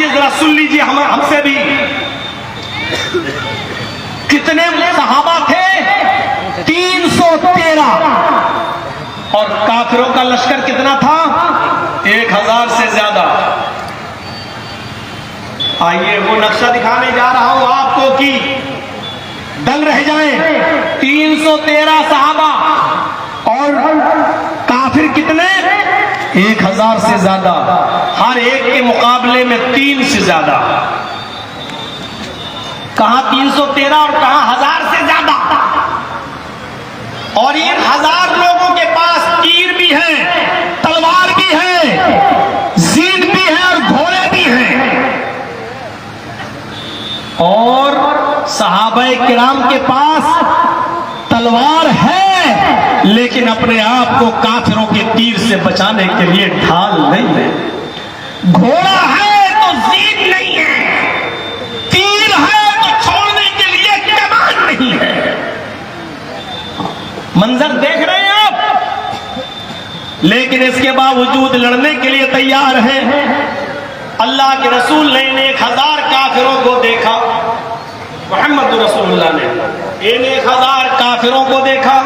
آئیے ذرا سن لیجیے ہم سے بھی. کتنے صحابہ تھے؟ 313. اور کافروں کا لشکر کتنا تھا؟ 1000 سے زیادہ. آئیے وہ نقشہ دکھانے جا رہا ہوں آپ کو کہ دنگ رہ جائیں. 313 صحابہ اور کافر کتنے؟ 1000 سے زیادہ. ہر ایک کے مقابلے میں 3 سے زیادہ. کہاں 313 اور کہاں 1000 سے زیادہ. اور ان 1000 لوگوں کے پاس تیر بھی ہیں، تلوار بھی ہے، زین بھی ہے اور گھوڑے بھی ہیں. اور صحابہ کرام کے پاس تلوار ہے لیکن اپنے آپ کو کافروں کے تیر سے بچانے کے لیے ڈھال نہیں ہے. گھوڑا ہے تو زین نہیں ہے، تیر ہے تو چھوڑنے کے لیے کمان نہیں ہے. منظر دیکھ رہے ہیں آپ، لیکن اس کے باوجود لڑنے کے لیے تیار ہیں. اللہ کے رسول نے 1000 کافروں کو دیکھا، محمد رسول اللہ نے 1000 کافروں کو دیکھا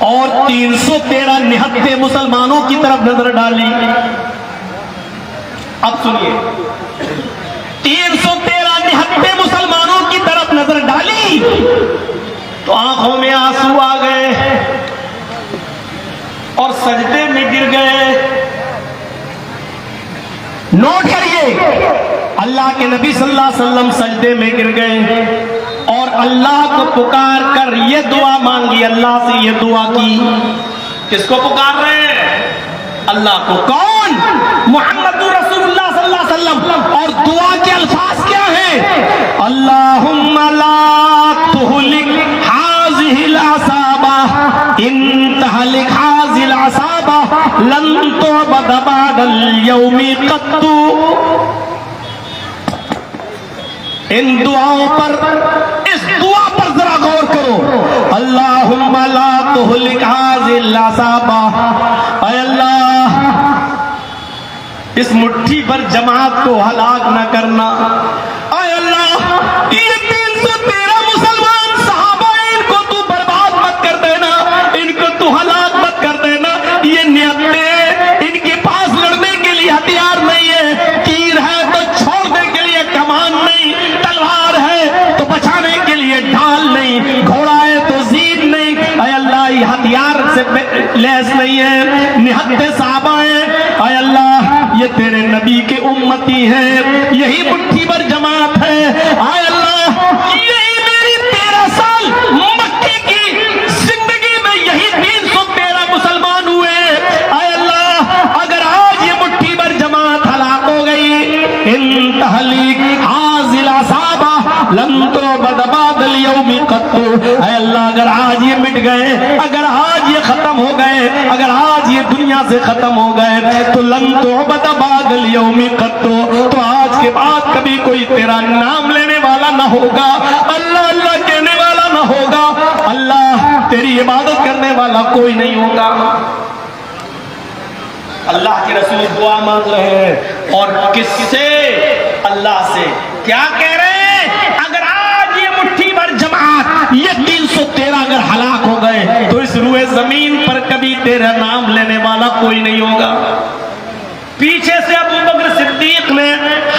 اور 313 نہتے مسلمانوں کی طرف نظر ڈالی. اب سنیے، 313 نہتے مسلمانوں کی طرف نظر ڈالی تو آنکھوں میں آنسو آ گئے اور سجدے میں گر گئے. نوٹ کریے، اللہ کے نبی صلی اللہ علیہ وسلم سجدے میں گر گئے اور اللہ کو پکار کر یہ دعا مانگی، اللہ سے یہ دعا کی. کس کو پکار رہے ہیں؟ اللہ کو. کون؟ محمد رسول اللہ صلی اللہ علیہ وسلم. اور دعا کے الفاظ کیا ہیں؟ اللہم لا تہلک ہذہ العصابہ ان تہلک ہذہ العصابہ لن تعبد بعد اليوم قط. ان دعاؤں پر، اس دعا پر ذرا غور کرو. اللہم لا تہلک ہذہ العصابہ، اے اللہ اس مٹھی پر جماعت کو ہلاک نہ کرنا. اے اللہ یہ 313 مسلمان صحابہ، ان کو تو برباد مت کر دینا، ان کو تو ہلاک مت کر دینا. یہ نیتیں ان کے پاس لڑنے کے لیے ہتھیار نہیں ہے، تیر ہے تو چھوڑنے کے لیے کمان نہیں، تلوار ہے تو بچانے کے لیے ڈھال نہیں، گھوڑا ہے تو زین نہیں. اے اللہ یہ ہتھیار سے لیس نہیں ہے، نہتے صحابہ ہیں. اے اللہ یہ تیرے نبی کے امتی ہیں، یہی مٹھی پر جماعت ہے. اے اللہ یہی میری 13 سال مکے کی زندگی میں یہی 313 مسلمان ہوئے. اے اللہ اگر آج یہ مٹھی پر جماعت ہلاک ہو گئی، ان تہلیک ہذہ العصابہ لن تعبد بعد اليوم قط. اے اللہ اگر آج یہ مٹ گئے، اگر آج یہ ختم ہو گئے، اگر آج یہ دنیا سے ختم ہو گئے تو لن تعبد بعد اليوم قط، تو آج کے بعد کبھی کوئی تیرا نام لینے والا نہ ہوگا، اللہ اللہ کہنے والا نہ ہوگا، اللہ تیری عبادت کرنے والا کوئی نہیں ہوگا. اللہ کے رسول دعا مانگ رہے ہیں اور کس سے؟ اللہ سے. کیا کہہ رہے ہیں؟ اگر آج یہ مٹھی بھر جماعت، یہ 313 اگر ہلاک ہو گئے تو اس روئے زمین پر کبھی تیرا نام لینے والا کوئی نہیں ہوگا. پیچھے سے ابو بکر صدیق نے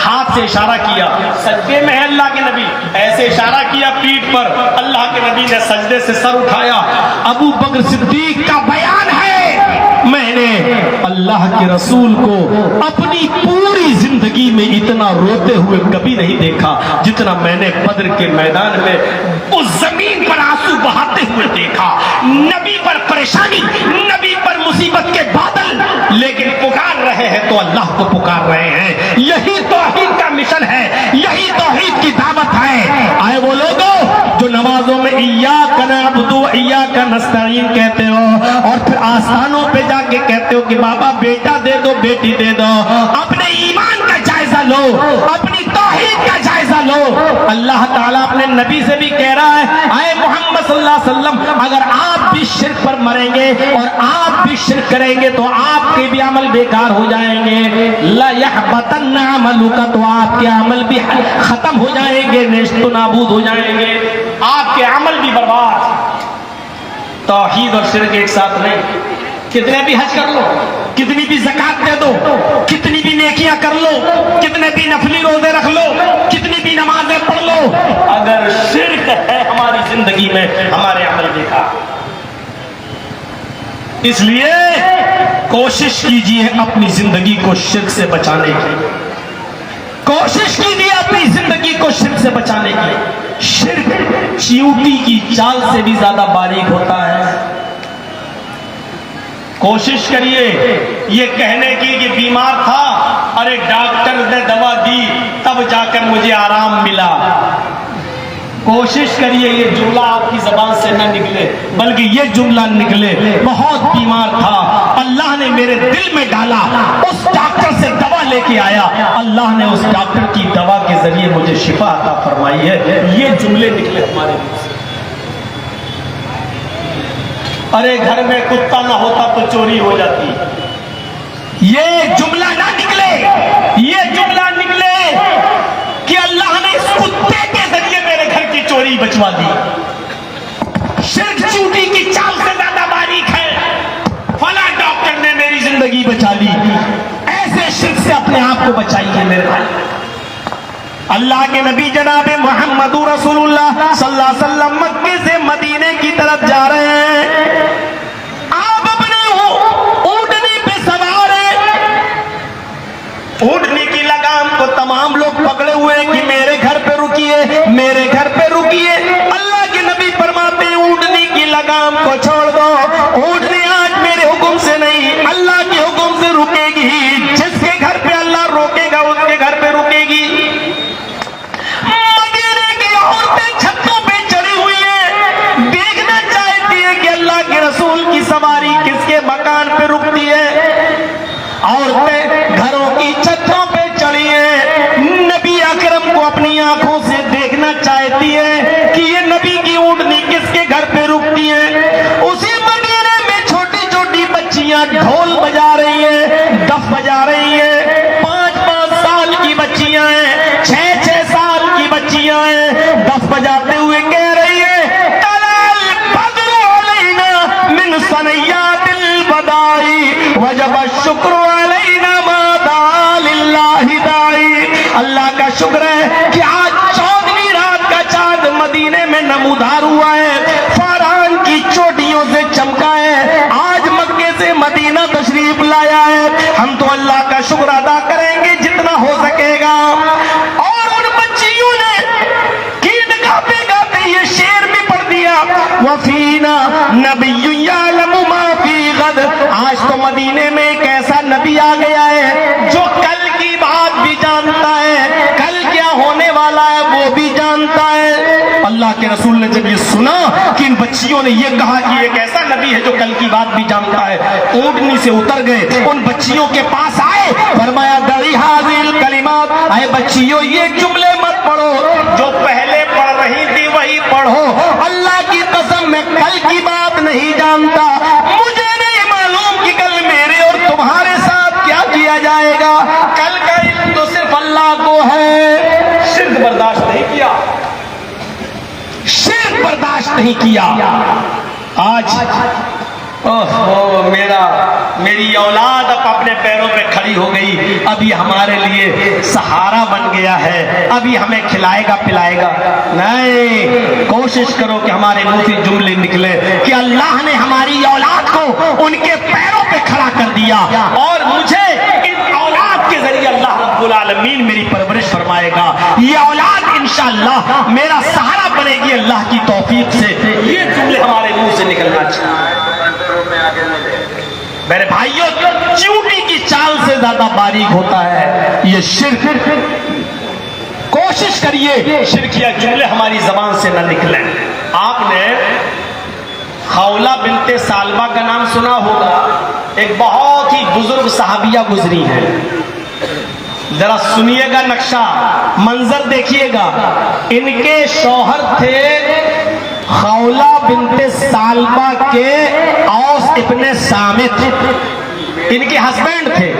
ہاتھ سے اشارہ کیا، سجدے میں ہے اللہ کے نبی، ایسے اشارہ کیا پیٹھ پر. اللہ کے نبی نے سجدے سے سر اٹھایا. ابو بکر صدیق کا بیان ہے، میں نے اللہ کے رسول کو اپنی پوری زندگی میں اتنا روتے ہوئے کبھی نہیں دیکھا جتنا میں نے بدر کے میدان میں اس زمین پر آنسو بہاتے ہوئے دیکھا. نبی پر پریشانی، نبی پر مصیبت کے بادل، لیکن پکار رہے ہیں تو اللہ کو پکار رہے ہیں. یہی توحید کا مشن ہے، یہی توحید کی دعوت ہے. آئے وہ لوگوں جو نمازوں میں ایاک نعبد و ایاک نستعین کہتے ہو اور پھر آستانوں پہ جا کے کہتے ہو کہ بابا بیٹا دے دو، بیٹی دے دو. اپنے ایمان کا جائزہ لو، اپنی توحید کا جائزہ لو. اللہ تعالیٰ اپنے نبی سے بھی کہہ رہا ہے، اے محمد صلی اللہ علیہ وسلم اگر آپ بھی شرک پر مریں گے اور آپ بھی بھی شرک کریں گے تو آپ کے بھی عمل بیکار ہو جائیں گے. لا یحبطن عملک، تو آپ کے عمل بھی ختم ہو جائیں گے، نیست و نابود ہو جائیں گے، آپ کے عمل بھی برباد. توحید اور شرک ایک ساتھ نہیں. کتنے بھی حج کر لو، کتنی بھی زکات دے دو، کتنی بھی نیکیاں کر لو، کتنے بھی نفلی روزے رکھ لو، کتنی بھی نمازیں پڑھ لو، اگر شرک ہے ہماری زندگی میں ہمارے عمل بیکار. اس لیے کوشش کیجئے اپنی زندگی کو شرک سے بچانے کی. کوشش کیجئے اپنی زندگی کو شرک سے بچانے کی. شرک چیونٹی کی چال سے بھی زیادہ باریک ہوتا ہے. کوشش کریے یہ کہنے کی کہ بیمار تھا، ارے ڈاکٹر نے دوا دی تب جا کر مجھے آرام ملا. کوشش کریے یہ جملہ آپ کی زبان سے نہ نکلے، بلکہ یہ جملہ نکلے بہت بیمار تھا، اللہ نے میرے دل میں ڈالا، اس ڈاکٹر سے دوا لے کے آیا، اللہ نے اس ڈاکٹر کی دوا کے ذریعے مجھے شفا عطا فرمائی ہے. یہ جملے نکلے ہمارے منہ سے. ارے گھر میں کتا نہ ہوتا تو چوری ہو جاتی. یہ جملہ نہ نکلے، یہ جملہ نکلے کہ اللہ نے اس کتے کے ذریعے میرے گھر کی چوری بچوا دی. شرک چیونٹی کی چال سے زیادہ باریک ہے، فلاں ڈاکٹر نے میری زندگی بچا لی. ایسے شرک سے اپنے آپ کو بچائیے میرے بھائی. اللہ کے نبی جناب محمد رسول اللہ صلی اللہ علیہ وسلم مکے سے مدینے کی طرف جا رہے ہیں. آپ اپنے اونٹنی پہ سوار ہیں، اونٹنی کی لگام کو تمام لوگ پکڑے ہوئے ہیں کہ میرے گھر پہ رکیے، میرے گھر پہ رکیے. اللہ کے نبی فرماتے ہیں اونٹنی کی لگام کو چھوڑ دو، اونٹنی آج میرے حکم سے نہیں اللہ کے حکم سے رکے گی. جس کے گھر پہ اللہ روکے گا اس کے گھر پہ رکے گی. چھتوں پہ چڑھی ہوئی ہے، دیکھنا چاہتی ہے کہ اللہ کے رسول کی سواری کس کے مکان پہ رکتی ہے. عورتیں گھروں کی چھتوں پہ چڑھی ہیں، نبی اکرم کو اپنی آنکھوں سے دیکھنا چاہتی ہے کہ یہ نبی کی اونٹنی کس کے گھر پہ رکتی ہے. اسی مدینے میں چھوٹی چھوٹی بچیاں ڈھول بجا رہی ہیں، دف بجا رہی ہیں. 5-5 سال کی بچیاں ہیں، 6-6 سال کی بچیاں ہیں، دف بجاتے ہوئے کہہ رہی ہے طلع البدر علینا من ثنیات الوداع وجب الشکر علینا ما دعا للہ داعی. اللہ کا شکر ہے کہ آج 14ویں رات کا چاند مدینے میں نمودار ہوا ہے، فاران کی چوٹیوں سے چمکا ہے، آج مکے سے مدینہ تشریف لایا ہے. ہم تو اللہ کا شکر ادا کریں گے جتنا ہو سکے گا. اور ان بچیوں نے گیت گاتے گاتے یہ شعر بھی پڑھ دیا وفینا نبی یعلم ما فی غد. آج تو مدینے میں ایک ایسا نبی آ گیا ہے جو کل کی بات بھی جانتا ہے، کل کیا ہونے والا ہے وہ بھی جانتا ہے. اللہ کے رسول نے جب یہ سنا کہ ان بچیوں نے یہ کہا کہ ایک ایسا نبی ہے جو کل کی بات بھی جانتا ہے، اونٹنی سے اتر گئے، ان بچیوں کے پاس آئے، فرمایا دعی حاضر کلمات، اے بچیوں یہ جملے مت پڑھو، جو پہلے پڑھ رہی تھی وہی پڑھو. اللہ کی قسم میں کل کی بات نہیں جانتا، مجھے نہیں معلوم کہ کل میرے اور تمہارے ساتھ کیا کیا جائے گا، کل کا علم تو صرف اللہ کو ہے. شرک برداشت نہیں کیا، شرک برداشت نہیں کیا. آج میری اولاد اب اپنے پیروں پہ کھڑی ہو گئی، ابھی ہمارے لیے سہارا بن گیا ہے، ابھی ہمیں کھلائے گا پلائے گا. نہیں، کوشش کرو کہ ہمارے منہ سے جملے نکلے کہ اللہ نے ہماری اولاد کو ان کے پیروں پہ کھڑا کر دیا اور مجھے ان اولاد کے ذریعے اللہ رب العالمین میری پرورش فرمائے گا. یہ اولاد انشاءاللہ میرا سہارا بنے گی اللہ کی توفیق سے. یہ جملے ہمارے منہ سے نکلنا چاہیے. میرے بھائیوں، چیونٹی کی چال سے زیادہ باریک ہوتا ہے یہ شرک. کوشش کریے شرکیہ جملے ہماری زبان سے نہ نکلیں. آپ نے خولہ بنت سالبہ کا نام سنا ہوگا، ایک بہت ہی بزرگ صحابیہ گزری ہیں. ذرا سنیے گا نقشہ، منظر دیکھیے گا. ان کے شوہر تھے خولہ بنت سالبہ کے اوس ابن صامت ان کے ہسبینڈ تھے،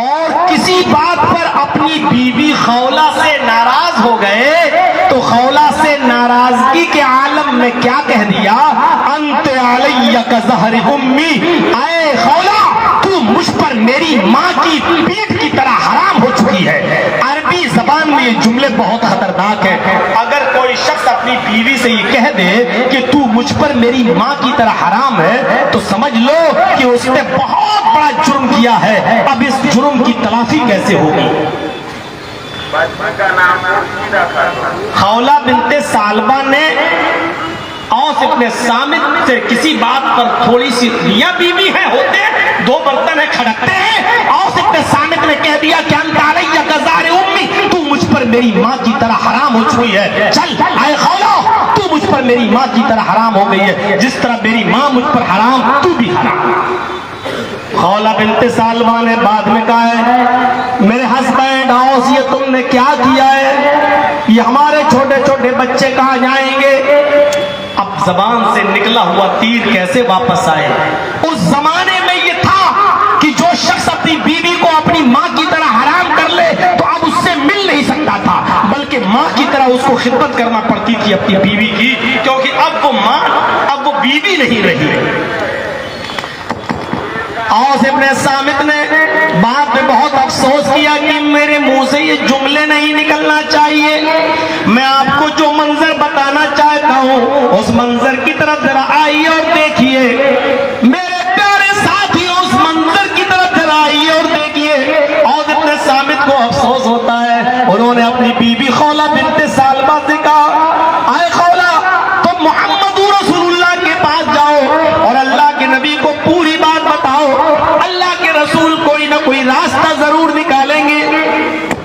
اور کسی بات پر اپنی بیوی خولہ سے ناراض ہو گئے تو خولہ سے ناراضگی کے عالم میں کیا کہہ دیا؟ انت علی کظہر امی، اے خولہ تو مجھ پر میری ماں کی پیٹھ کی طرح حرام ہو چکی ہے۔ عربی زبان میں یہ جملے بہت خطرناک ہیں۔ اگر کوئی شخص اپنی بیوی سے یہ کہہ دے کہ تو مجھ پر میری ماں کی طرح حرام ہے تو سمجھ لو کہ اس نے بہت بڑا جرم کیا ہے۔ اب اس جرم کی تلافی کیسے ہوگی؟ خولہ بنت سالبہ نے اوس ابن صامت سے کسی بات پر تھوڑی سی، میاں بیوی ہیں، ہوتے ہیں، دو برتن ہیں، کھڑکتے ہیں۔ اوس ابن صامت نے کہہ دیا کہ انت علی کظہر امی، تو مجھ پر میری ماں کی طرح حرام ہو چکی ہے۔ چل اے خولہ تو مجھ پر میری ماں کی طرح حرام ہو گئی ہے، جس طرح میری ماں مجھ پر حرام تو بھی حرام۔ خولہ بنت سالبہ نے بعد میں کہا ہے میرے ہسبینڈ اوس یہ تم نے کیا کیا ہے؟ یہ ہمارے چھوٹے چھوٹے بچے کہاں جائیں گے؟ اب زبان سے نکلا ہوا تیر کیسے واپس آئے؟ اس زمانے میں یہ تھا کہ جو شخص اپنی بیوی کو اپنی ماں کی طرح حرام کر لے تو اب اس سے مل نہیں سکتا تھا، بلکہ ماں کی طرح اس کو خدمت کرنا پڑتی تھی اپنی بیوی کی، کیونکہ اب وہ ماں، اب وہ بیوی نہیں رہی۔ اوس ابن صامت نے بعد میں بہت افسوس کیا کہ میرے منہ سے یہ جملے نہیں نکلنا چاہیے۔ میں آپ کو جو منظر بتانا چاہتا ہوں اس منظر کی طرف ذرا آئیے اور دیکھیے، میرے پیارے ساتھیوں اس منظر کی طرف ذرا آئیے اور دیکھیے۔ اوس ابن صامت کو افسوس ہوتا ہے، انہوں نے اپنی بیوی خولہ بنت سالبہ سے کہا اے خولہ تم محمد رسول اللہ کے پاس جاؤ اور اللہ کے نبی کو پوری بات بتاؤ، اللہ کے رسول کوئی نہ کوئی راستہ ضرور نکالیں گے،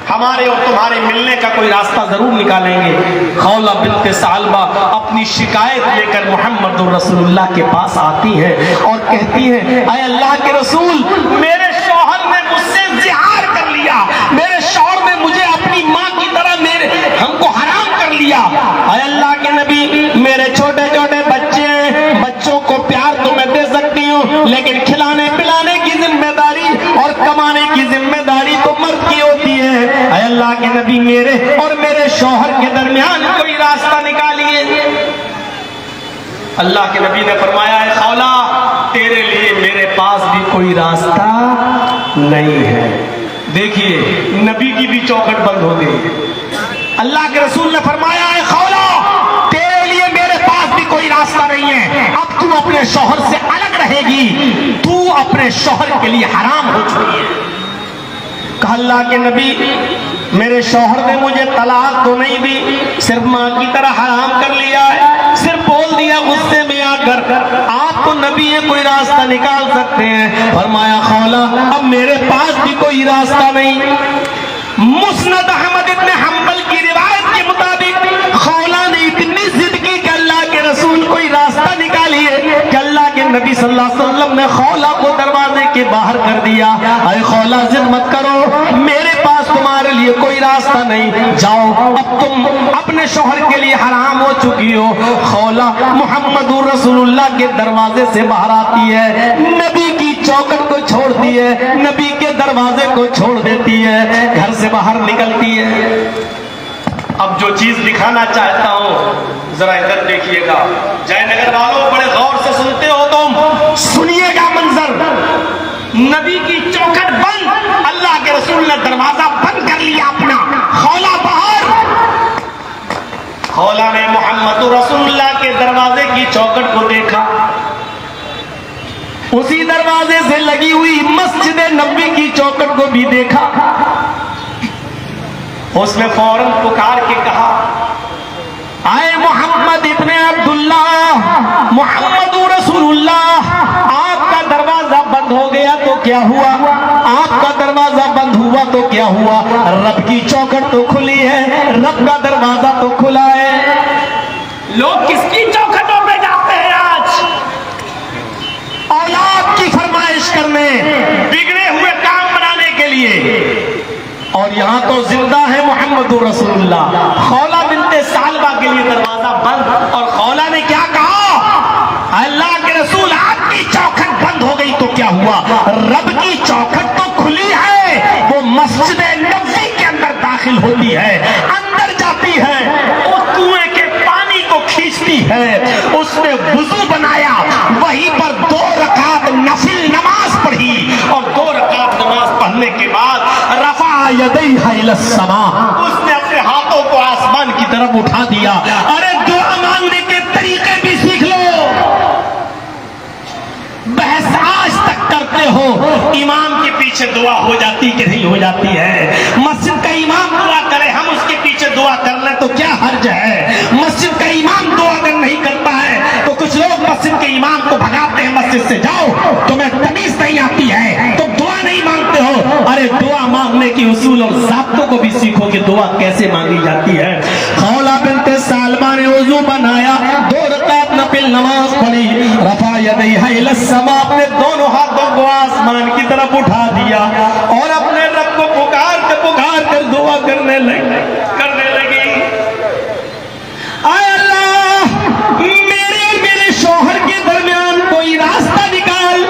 ہمارے اور تمہارے ملنے کا کوئی راستہ ضرور نکالیں گے۔ خولہ بنت سالبہ اپنی شکایت لے کر محمد رسول اللہ کے پاس آتی ہیں اور کہتی ہیں اے اللہ کے رسول میرے شوہر نے مجھ سے زہار کر لیا، میرے شوہر نے مجھے اپنی ماں کی طرح ہم کو حرام کر لیا۔ اے اللہ کے نبی میرے چھوٹے چھوٹے بچے ہیں، بچوں کو پیار تو میں دے سکتی ہوں لیکن کھلانے پلانے کی ذمہ داری اور کمانے کی ذمہ داری تو مرد کی ہوتی ہے۔ اے اللہ کے نبی میرے اور میرے شوہر کے درمیان کوئی راستہ نکالیے۔ اللہ کے نبی نے فرمایا اے خولہ تیرے لیے میرے پاس بھی کوئی راستہ نہیں ہے۔ دیکھیے نبی کی بھی چوکھٹ بند ہو گئی۔ اللہ کے رسول نے فرمایا اے خولہ تیرے لیے میرے پاس بھی کوئی راستہ نہیں ہے، اب تو اپنے شوہر سے الگ رہے گی، تو اپنے شوہر کے لیے حرام ہو چکی ہے۔ کہا اللہ کے نبی میرے شوہر نے مجھے طلاق تو نہیں دی، صرف ماں کی طرح حرام کر لیا ہے، صرف بول دیا غصے میں آ کر آپ تو نبی ہیں کوئی راستہ نکال سکتے ہیں۔ فرمایا خولہ اب میرے پاس بھی کوئی راستہ نہیں۔ مسند احمد ابن حنبل کی روایت کے مطابق خولہ نے اتنی ضد کی کہ اللہ کے رسول کوئی راستہ نکالیے کہ اللہ کے نبی صلی اللہ علیہ وسلم نے خولہ کو دروازے کے باہر کر دیا۔ اے خولہ ضد مت کرو، میرے پاس تمہارے لیے کوئی راستہ نہیں، جاؤ اب تم اپنے شوہر کے لیے حرام ہو چکی ہو۔ خولہ محمد رسول اللہ کے دروازے سے باہر آتی ہے، نبی کی چوکھٹ کو چھوڑتی ہے، نبی کے دروازے کو چھوڑ دیتی ہے، گھر سے باہر نکلتی ہے۔ اب جو چیز دکھانا چاہتا ہوں ذرا ادھر دیکھیے گا، جے نگر والوں بڑے غور سے سنتے ہو تم، سنیے گا منظر۔ نبی کی چوکھٹ بند، اللہ کے رسول نے دروازہ بند کر لیا اپنا، خولہ باہر۔ خولہ نے محمد رسول اللہ کے دروازے کی چوکھٹ کو دیکھا، اسی دروازے سے لگی ہوئی مسجد نبوی کی چوکھٹ کو بھی دیکھا۔ اس نے فوراً پکار کے کہا اے محمد ابن عبداللہ، محمد رسول اللہ، آپ کا دروازہ بند ہو گیا تو کیا ہوا؟ آپ کا دروازہ بند ہوا تو کیا ہوا؟ رب کی چوکھٹ تو کھلی ہے، رب کا دروازہ تو کھلا ہے۔ لوگ کس کی چوکھٹوں پہ جاتے ہیں آج؟ اولاد کی فرمائش کرنے، بگڑے ہوئے کام بنانے کے لیے، اور یہاں تو زندہ ہے محمد رسول اللہ۔ خولہ بنت سالبہ کے لیے دروازہ بند اور خولہ ہوا رب کی چوکھٹ تو کھلی ہے، وہ مسجد نبوی کے اندر داخل ہوتی ہے، اندر جاتی ہے، وہ کنویں کے پانی کو کھینچتی ہے، اس نے وضو بنایا، وہیں پر 2 رکعت نفل نماز پڑھی، اور 2 رکعت نماز پڑھنے کے بعد رفع یدیہ الی السماء، اس نے اپنے ہاتھوں کو آسمان کی طرف اٹھا دیا۔ ارے دعا مانگنے کے طریقے بھی سیکھ لو۔ بحث آج تک کرتے ہو امام کے پیچھے دعا ہو جاتی کہ نہیں ہو جاتی ہے؟ مسجد کا امام دعا کرے، ہم اس کے پیچھے دعا کر لیں تو کیا حرج ہے؟ مسجد کا امام دعا اگر نہیں کرتا ہے تو کچھ لوگ مسجد کے امام کو بھگاتے ہیں مسجد سے، جاؤ تمہیں تمیز نہیں آتی ہے، تم دعا نہیں مانگتے ہو۔ ارے دعا مانگنے کی اصول اور ضابطوں کو بھی سیکھو کہ دعا کیسے مانگی جاتی ہے۔ خولہ بنت ثعلبہ نے وضو بنایا، 2 رکعت نفل نماز پڑھی، رفع یدیہ الی السماء، اپنے دونوں ہاتھوں کو آسمان کی طرف اٹھا دیا اور اپنے رب کو پکار کر دعا کرنے لگی۔ اے اللہ، میرے شوہر کے درمیان کوئی راستہ نکال۔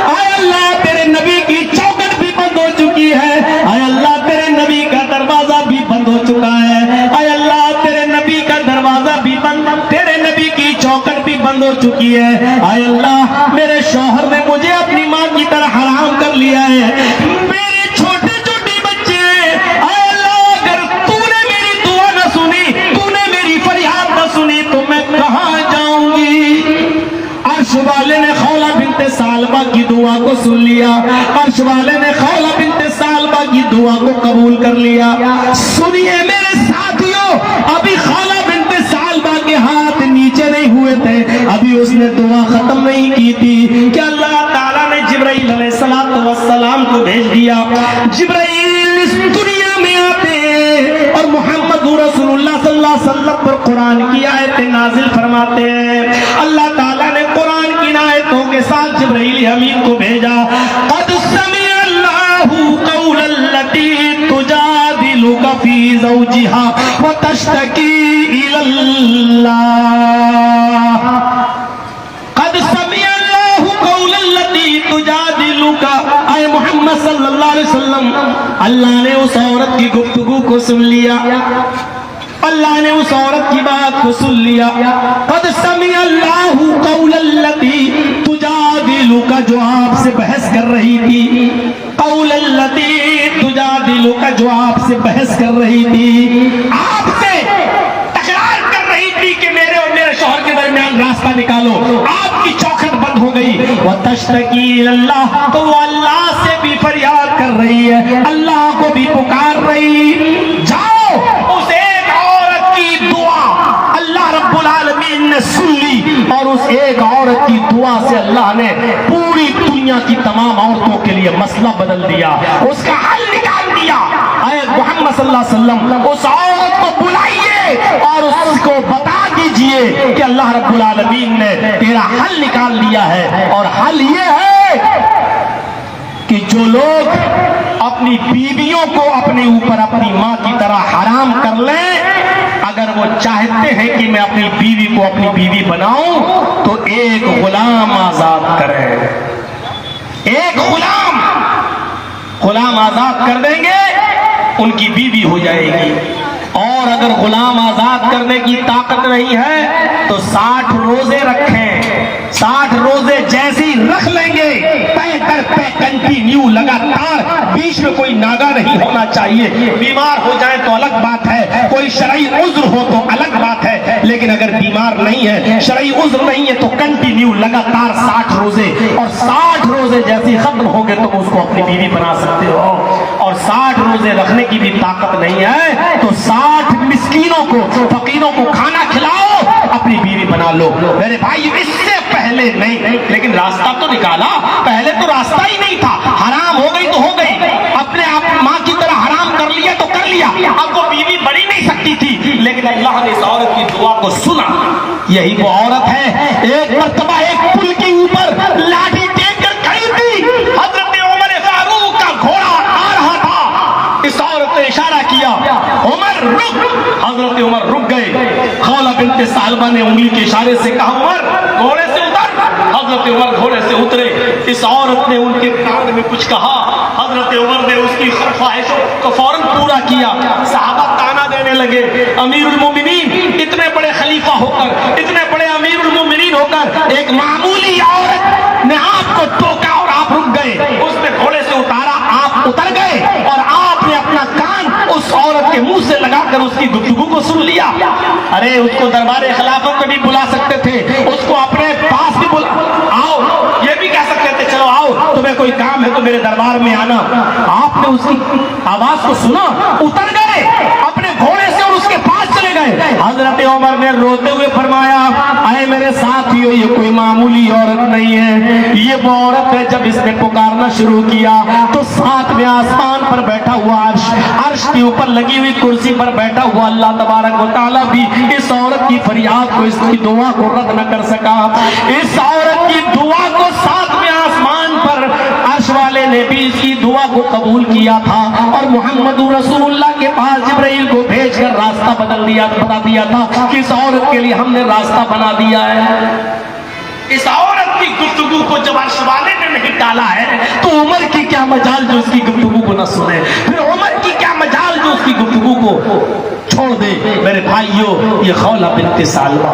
اے اللہ، تیرے نبی کی چوکھٹ بھی بند ہو چکی ہے۔ اے اللہ، تیرے نبی کا دروازہ بھی بند ہو چکا ہے۔ اے اللہ، تیرے نبی کا دروازہ بھی بند، تیرے نبی کی چوکھٹ بھی بند ہو چکی ہے۔ اے اللہ، میرے شوہر نے مجھے اپنی ماں کی طرح حرام کر لیا ہے، میرے چھوٹے چھوٹے بچے ہیں۔ اے اللہ، اگر تو نے میری دعا نہ سنی، تو نے میری فریاد نہ سنی تو میں کہاں جاؤں گی؟ عرش والے نے خولہ بنت ثعلبہ کی دعا کو سن لیا، عرش والے نے خولہ بنت ثعلبہ کی دعا کو قبول کر لیا۔ سنیے میرے ساتھیوں، ابھی خولہ بنت ثعلبہ کے ہاتھ نیچے نہیں ہوئے تھے، ابھی اس نے دعا ختم نہیں کی تھی کہ اللہ تعالیٰ نے جبرائیل علیہ السلام کو بھیج دیا۔ جبرائیل اس دنیا میں آتے ہیں اور محمد رسول اللہ صلی اللہ علیہ وسلم پر قرآن کی آیتیں نازل فرماتے ہیں۔ اللہ تعالیٰ نے قرآن کی آیتوں کے ساتھ جبرائیل امین کو بھیجا۔ قد سمع اللہ قول التی تجادلک فی زوجها وتشتکی الی اللہ۔ قد سمع اللہ قول التی تجادلک، اے محمد صلی اللہ علیہ وسلم، اللہ نے اس عورت کی گفتگو کو سن لیا، اللہ نے اس عورت کی بات کو سن لیا۔ قد سمع اللہ قول التی تجادلک، جو آپ سے بحث کر رہی تھی، قول التی تجادلک، جو آپ سے بحث کر رہی تھی، آپ سے تکرار کر رہی تھی کہ میرے اور میرے شوہر کے درمیان راستہ نکالو، آپ کی چوکھٹ بند ہو گئی۔ وتشتکی الی اللہ، تو وہ اللہ سے بھی فریاد کر رہی ہے، اللہ کو بھی پکار رہی۔ جاؤ، اس ایک عورت کی دعا اللہ رب العالمین نے سن لی، اور اس ایک عورت کی دعا سے اللہ نے پوری دنیا کی تمام عورتوں کے لیے مسئلہ بدل دیا، اس کا حل نکال دیا۔ اے محمد صلی اللہ علیہ وسلم، اس عورت کو بلائیے اور اس کو بتا دیجئے کہ اللہ رب العالمین نے تیرا حل نکال دیا ہے، اور حل یہ ہے کہ جو لوگ اپنی بیویوں کو اپنے اوپر اپنی ماں کی طرح حرام کر لیں، اگر وہ چاہتے ہیں کہ میں اپنی بیوی کو اپنی بیوی بناؤں تو ایک غلام آزاد کریں، ایک غلام آزاد کر دیں گے، ان کی بیوی ہو جائے گی۔ اور اگر غلام آزاد کرنے کی طاقت نہیں ہے تو 60 روزے رکھیں، 60 روزے جیسی رکھ لیں گے، پے در پے کنٹینیو لگاتار، بیچ میں کوئی ناگا نہیں ہونا چاہیے۔ بیمار ہو جائے تو الگ بات ہے، کوئی شرعی عذر ہو تو الگ بات ہے، لیکن اگر بیمار نہیں ہے، شرعی عذر نہیں ہے، تو کنٹینیو لگاتار 60 روزے، اور 60 روزے جیسی ختم ہو گئے تم اس کو اپنی بیوی بنا سکتے ہو۔ اور 60 روزے رکھنے کی بھی طاقت نہیں ہے تو 60 مسکینوں کو، فقیروں کو کھانا کھلاؤ، اپنی بیوی بنا لو۔ میرے بھائی، اس سے پہلے نہیں، لیکن راستہ تو نکالا، پہلے تو راستہ ہی نہیں تھا، حرام ہو گئی تو ہو گئی، اپنے آپ ماں کی طرح حرام کر لیا تو کر لیا، اب وہ بیوی بڑی نہیں سکتی تھی، لیکن اللہ نے اس عورت کی دعا کو سنا۔ یہی وہ عورت ہے، ایک مرتبہ ایک پل کے اوپر لاٹھی ٹیک کر کھڑی تھی، حضرت عمر فاروق کا گھوڑا آ رہا تھا، اس عورت نے اشارہ کیا، عمر رک، حضرت عمر رک گئے۔ خولہ بنت ثعلبہ نے انگلی کے اشارے سے کہا، عمر گھوڑے سے اتر، حضرت عمر گھوڑے سے اترے۔ اس عورت نے ان کے کان میں کچھ کہا، حضرت عمر نے اس کی خواہشوں کو فوراً پورا کیا۔ صحابہ تانا دینے لگے، امیر المومنین اتنے بڑے خلیفہ ہو کر، اتنے بڑے امیر المومنین ہو کر ایک معمولی عورت نے آپ کو ٹوکا اور آپ رک گئے، اس نے گھوڑے سے اتارا، آپ اتر گئے اور آپ نے اپنا کان اس عورت کے منہ سے لگا کر اس کی گفتگو کو سن لیا۔ ارے اس کو دربار خلافت میں بھی بلا سکتے تھے، اس کو اپنے پاس بھی بلا، آؤ، یہ بھی کہہ سکتے تھے چلو آؤ تمہیں کوئی کام ہے تو میرے دربار میں آنا۔ آپ نے اس کی آواز کو سنا، اتر گئے اپنے گھوڑے سے اور اس کے پاس چلے گئے۔ حضرت عمر نے روتے ہوئے فرمایا، اے میرے ساتھیو، یہ کوئی معمولی عورت نہیں ہے، یہ وہ عورت ہے جب اس نے پکارنا شروع کیا تو ساتویں آسمان پر بیٹھا ہوا عرش کے اوپر لگی ہوئی کرسی پر بیٹھا ہوا اللہ تبارک و تعالیٰ بھی اس عورت کی فریاد کو، اس کی دعا کو رد نہ کر سکا۔ اس عورت کی دعا کو ساتویں آسمان پر عرش والے نے بھی اس کی دعا کو قبول کیا تھا، اور محمد رسول اللہ کے پاس جبرائیل کو بھیج کر راستہ بتا دیا تھا کہ اس عورت کے لیے ہم نے راستہ بنا دیا ہے۔ اس عورت کی گفتگو کو جب عرش والے نے نہیں ڈالا ہے تو عمر کی کیا مجال جو اس کی گفتگو کو نہ سنے، پھر عمر کی کیا مجال جو اس کی گفتگو کو چھوڑ دے۔ میرے بھائیو، یہ خولہ بنت سالمہ